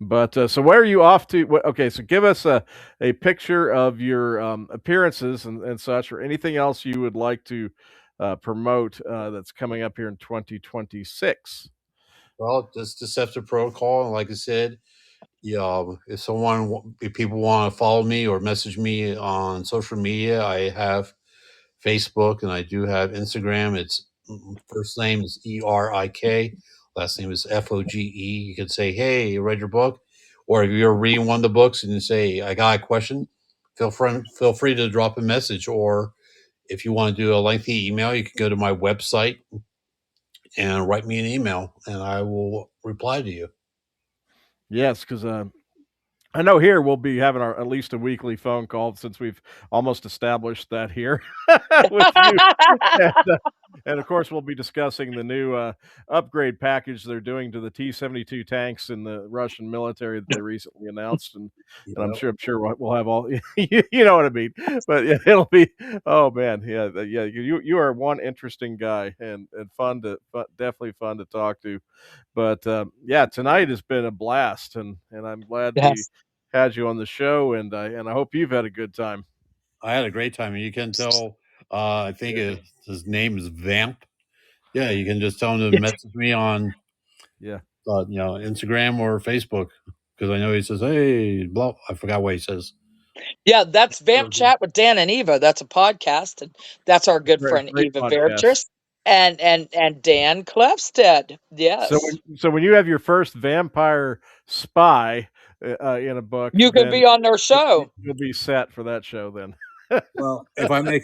A: But so where are you off to? Okay, so give us a picture of your appearances and such, or anything else you would like to promote that's coming up here in 2026.
E: Well, just deceptive protocol, and like I said, yeah, if people want to follow me or message me on social media, I have Facebook and I do have Instagram. It's first name is Erik, last name is Foge. You can say, "Hey, you read your book," or if you're reading one of the books and you say, "I got a question," feel free to drop a message. Or if you want to do a lengthy email, you can go to my website and write me an email, and I will reply to you.
A: Yes, because I know here we'll be having our at least a weekly phone call since we've almost established that here with you. And, and of course, we'll be discussing the new upgrade package they're doing to the T-72 tanks in the Russian military that they recently announced, and
E: Yep.
A: I'm sure we'll have all you know what I mean. But yeah, it'll be oh man, yeah, yeah. You are one interesting guy and definitely fun to talk to. But yeah, tonight has been a blast, and I'm glad we
B: Yes.
A: had you on the show, and I hope you've had a good time.
E: I had a great time, and you can tell. I think
A: Yeah,
E: his name is Vamp. Yeah, you can just tell him to
B: Yes.
E: message me on
A: yeah.
E: Instagram or Facebook because I know he says, "Hey, blah." I forgot what he says.
B: Yeah, that's Vamp Chat with Dan and Eva. That's a podcast, and that's our good
A: Great,
B: friend
A: great
B: Eva
A: podcast.
B: Vertris and Dan Klefstead.
A: So
B: Yes,
A: when you have your first vampire spy in a book,
B: you can
A: then
B: be on their show.
A: you'll be set for that show. Then,
E: Well, if I make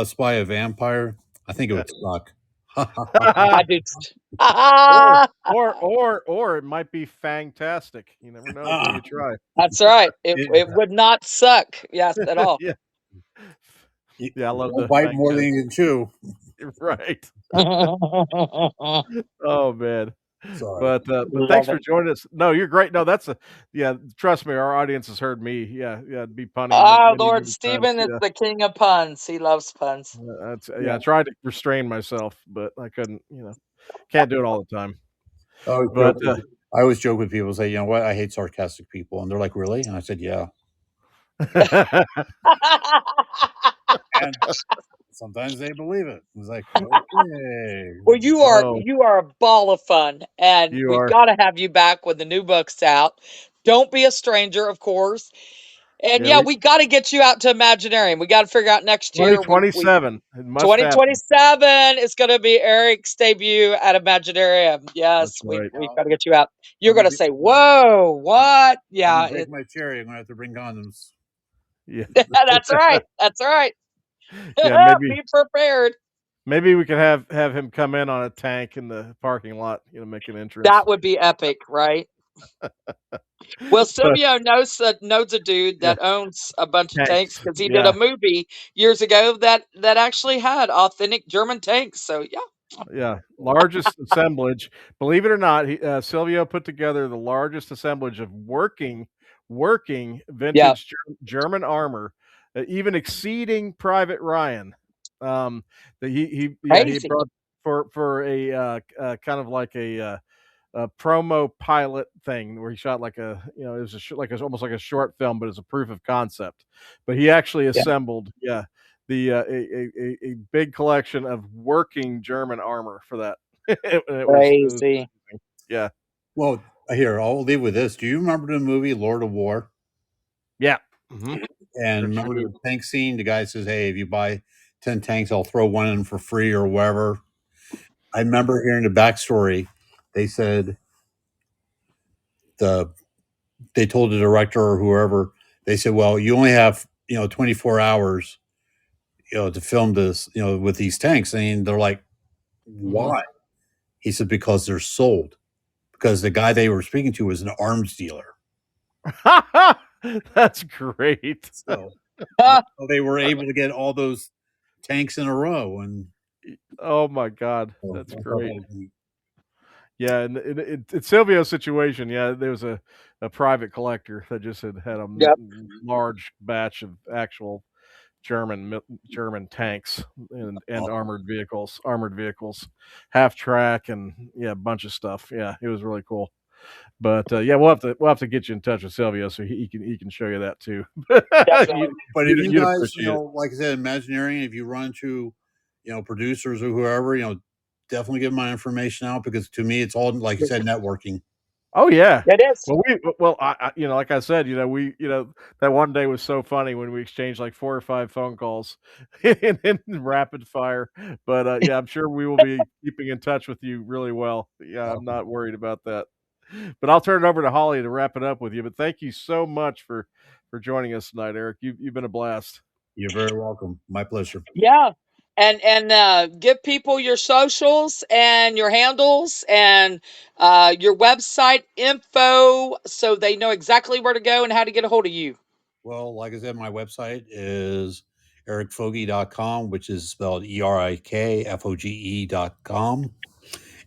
E: spy a vampire, I think it would suck.
B: I do.
A: or or it might be fantastic. You never know until you try.
B: That's right. It
E: It-
B: would not suck. Yes, at all.
A: Yeah, yeah. I love
E: It'll
A: the
E: bite more than
A: fantastic.
E: you can chew.
A: Right.
B: Love
A: Oh man.
E: Sorry.
A: But thanks for
B: it.
A: joining us. No, you're great. No, that's a yeah. Trust me, our audience has heard me. Yeah, yeah. Be punning
B: Ah,
A: many
B: Lord
A: times.
B: Stephen is
A: Yeah,
B: the king of puns. He loves puns.
A: yeah. I
E: Yeah.
A: tried to restrain myself, but I couldn't. Can't do it all the time.
E: I always
A: But
E: joke. I always joke with people. Say, you know what? I hate sarcastic people, and they're like, "Really?" And I said, "Yeah." And sometimes they believe it. It's like, okay.
B: Well, you are
A: oh,
B: you are a ball of fun, and
A: you
B: we've
A: are
B: got to have you back when the new book's out. Don't be a stranger, of course. And
A: Yeah,
B: yeah, we got to get you out to Imaginarium. We got to figure out next year. We
A: 2027. It must happen.
B: 2027 is going to be Eric's debut at Imaginarium.
A: That's
B: Yes,
A: right.
B: we got to get you out. You're
E: I'm
B: going
E: gonna
B: to
E: be,
B: say, "Whoa, what?"
E: I'm
B: Yeah,
E: gonna break my cherry. I'm gonna have to bring condoms.
A: Yeah.
B: that's right. That's right.
A: Yeah, maybe
B: Be prepared.
A: maybe we could have him come in on a tank in the parking lot, make an entrance.
B: That would be epic, right? Well,
A: But
B: Silvio knows a dude
A: yeah,
B: that owns a bunch of tanks
A: tanks.
B: because he did a
A: Yeah.
B: movie years ago that actually had authentic German tanks. So yeah,
A: Yeah, largest assemblage. Believe it or not, Silvio put together the largest assemblage of working
B: yeah,
A: vintage German armor, even exceeding Private Ryan. That he
B: crazy.
A: brought for a kind of like a promo pilot thing where he shot like it was almost like a short film, but it's a proof of concept. But he actually
B: Yeah,
A: assembled, the a big collection of working German armor for that. It was
B: crazy.
A: yeah,
E: Well, here I'll leave with this. Do you remember the movie Lord of War?
A: yeah. Hmm.
E: And
A: Sure
E: remember
A: do.
E: the tank scene? The guy says, "Hey, if you buy 10 tanks, I'll throw one in for free or whatever." I remember hearing the backstory. They said the they told the director or whoever. They said, "Well, you only have 24 hours, to film this, with these tanks." And they're like,
A: Hmm.
E: "Why?" He said, "Because they're sold." Because the guy they were speaking to was an arms dealer.
A: That's great.
E: So they were able to get all those tanks in a row. And
A: Oh my God,
E: so
A: that's
E: I thought
A: great.
E: that was neat.
A: Yeah, and in Silvio's situation, yeah, there was a private collector that just had a
B: Yep.
A: large batch of actual German tanks and
E: Awesome.
A: armored vehicles, half track, and yeah, a bunch of stuff. Yeah, it was really cool. But yeah, we'll have to get you in touch with Silvio so he can show you that too. you,
B: Definitely.
E: But if
A: you'd,
E: you
A: you'd
E: guys,
A: appreciate it.
E: like I said, Imagineering, if you run to, producers or whoever, definitely give my information out because to me, it's all, like you said, networking.
A: Oh yeah.
B: It is.
A: Like I said, that one day was so funny when we exchanged like 4 or 5 phone calls in rapid fire. But yeah, I'm sure we will be keeping in touch with you really well. Yeah, I'm
E: Awesome.
A: not worried about that. But I'll turn it over to Holly to wrap it up with you. But thank you so much for joining us tonight, Eric. You've been a blast.
E: You're very welcome. My pleasure.
B: Yeah. And give people your socials and your handles and your website info so they know exactly where to go and how to get a hold of you.
E: Well, like I said, my website is erikfoge.com, which is spelled ERIKFOGE.com.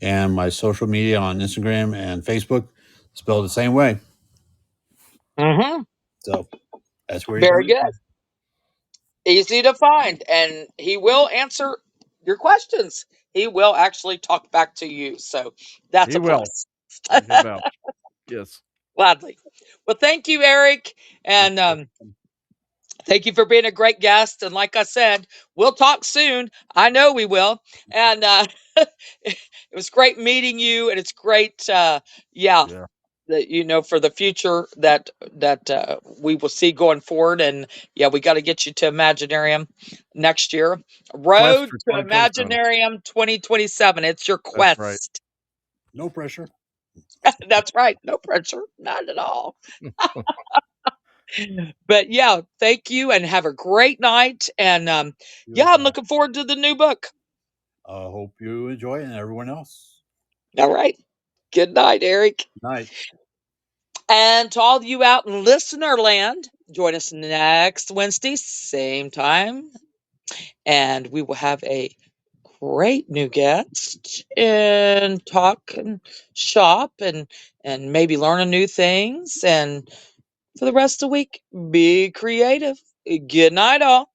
E: And my social media on Instagram and Facebook, spelled the same way.
B: Mm-hmm.
E: So that's where you can
B: Very
E: reach
B: good.
E: me.
B: Easy to find. And he will answer your questions. He will actually talk back to you. So that's
A: He
B: a
A: will.
B: plus.
A: I can vouch. Yes.
B: Gladly. Well, thank you, Eric. And thank you for being a great guest. And like I said, we'll talk soon. I know we will. And it was great meeting you. And it's great, yeah,
A: Yeah.
B: that for the future that we will see going forward. And yeah, we got to get you to Imaginarium next year.
A: Quest
B: Road
A: for
B: to
A: 2027.
B: Imaginarium 2027. It's your
A: That's right.
B: quest.
E: No pressure.
B: That's right. No pressure. Not at all. But yeah, thank you and have a great night. And
E: You
B: yeah,
E: as
B: I'm
E: well.
B: looking forward to the new book.
E: Hope you enjoy it and everyone else.
B: All right. Good night, Eric.
E: Night.
B: And to all of you out in listener land, join us next Wednesday, same time. And we will have a great new guest and talk and shop and maybe learn new things. And for the rest of the week, be creative. Good night, all.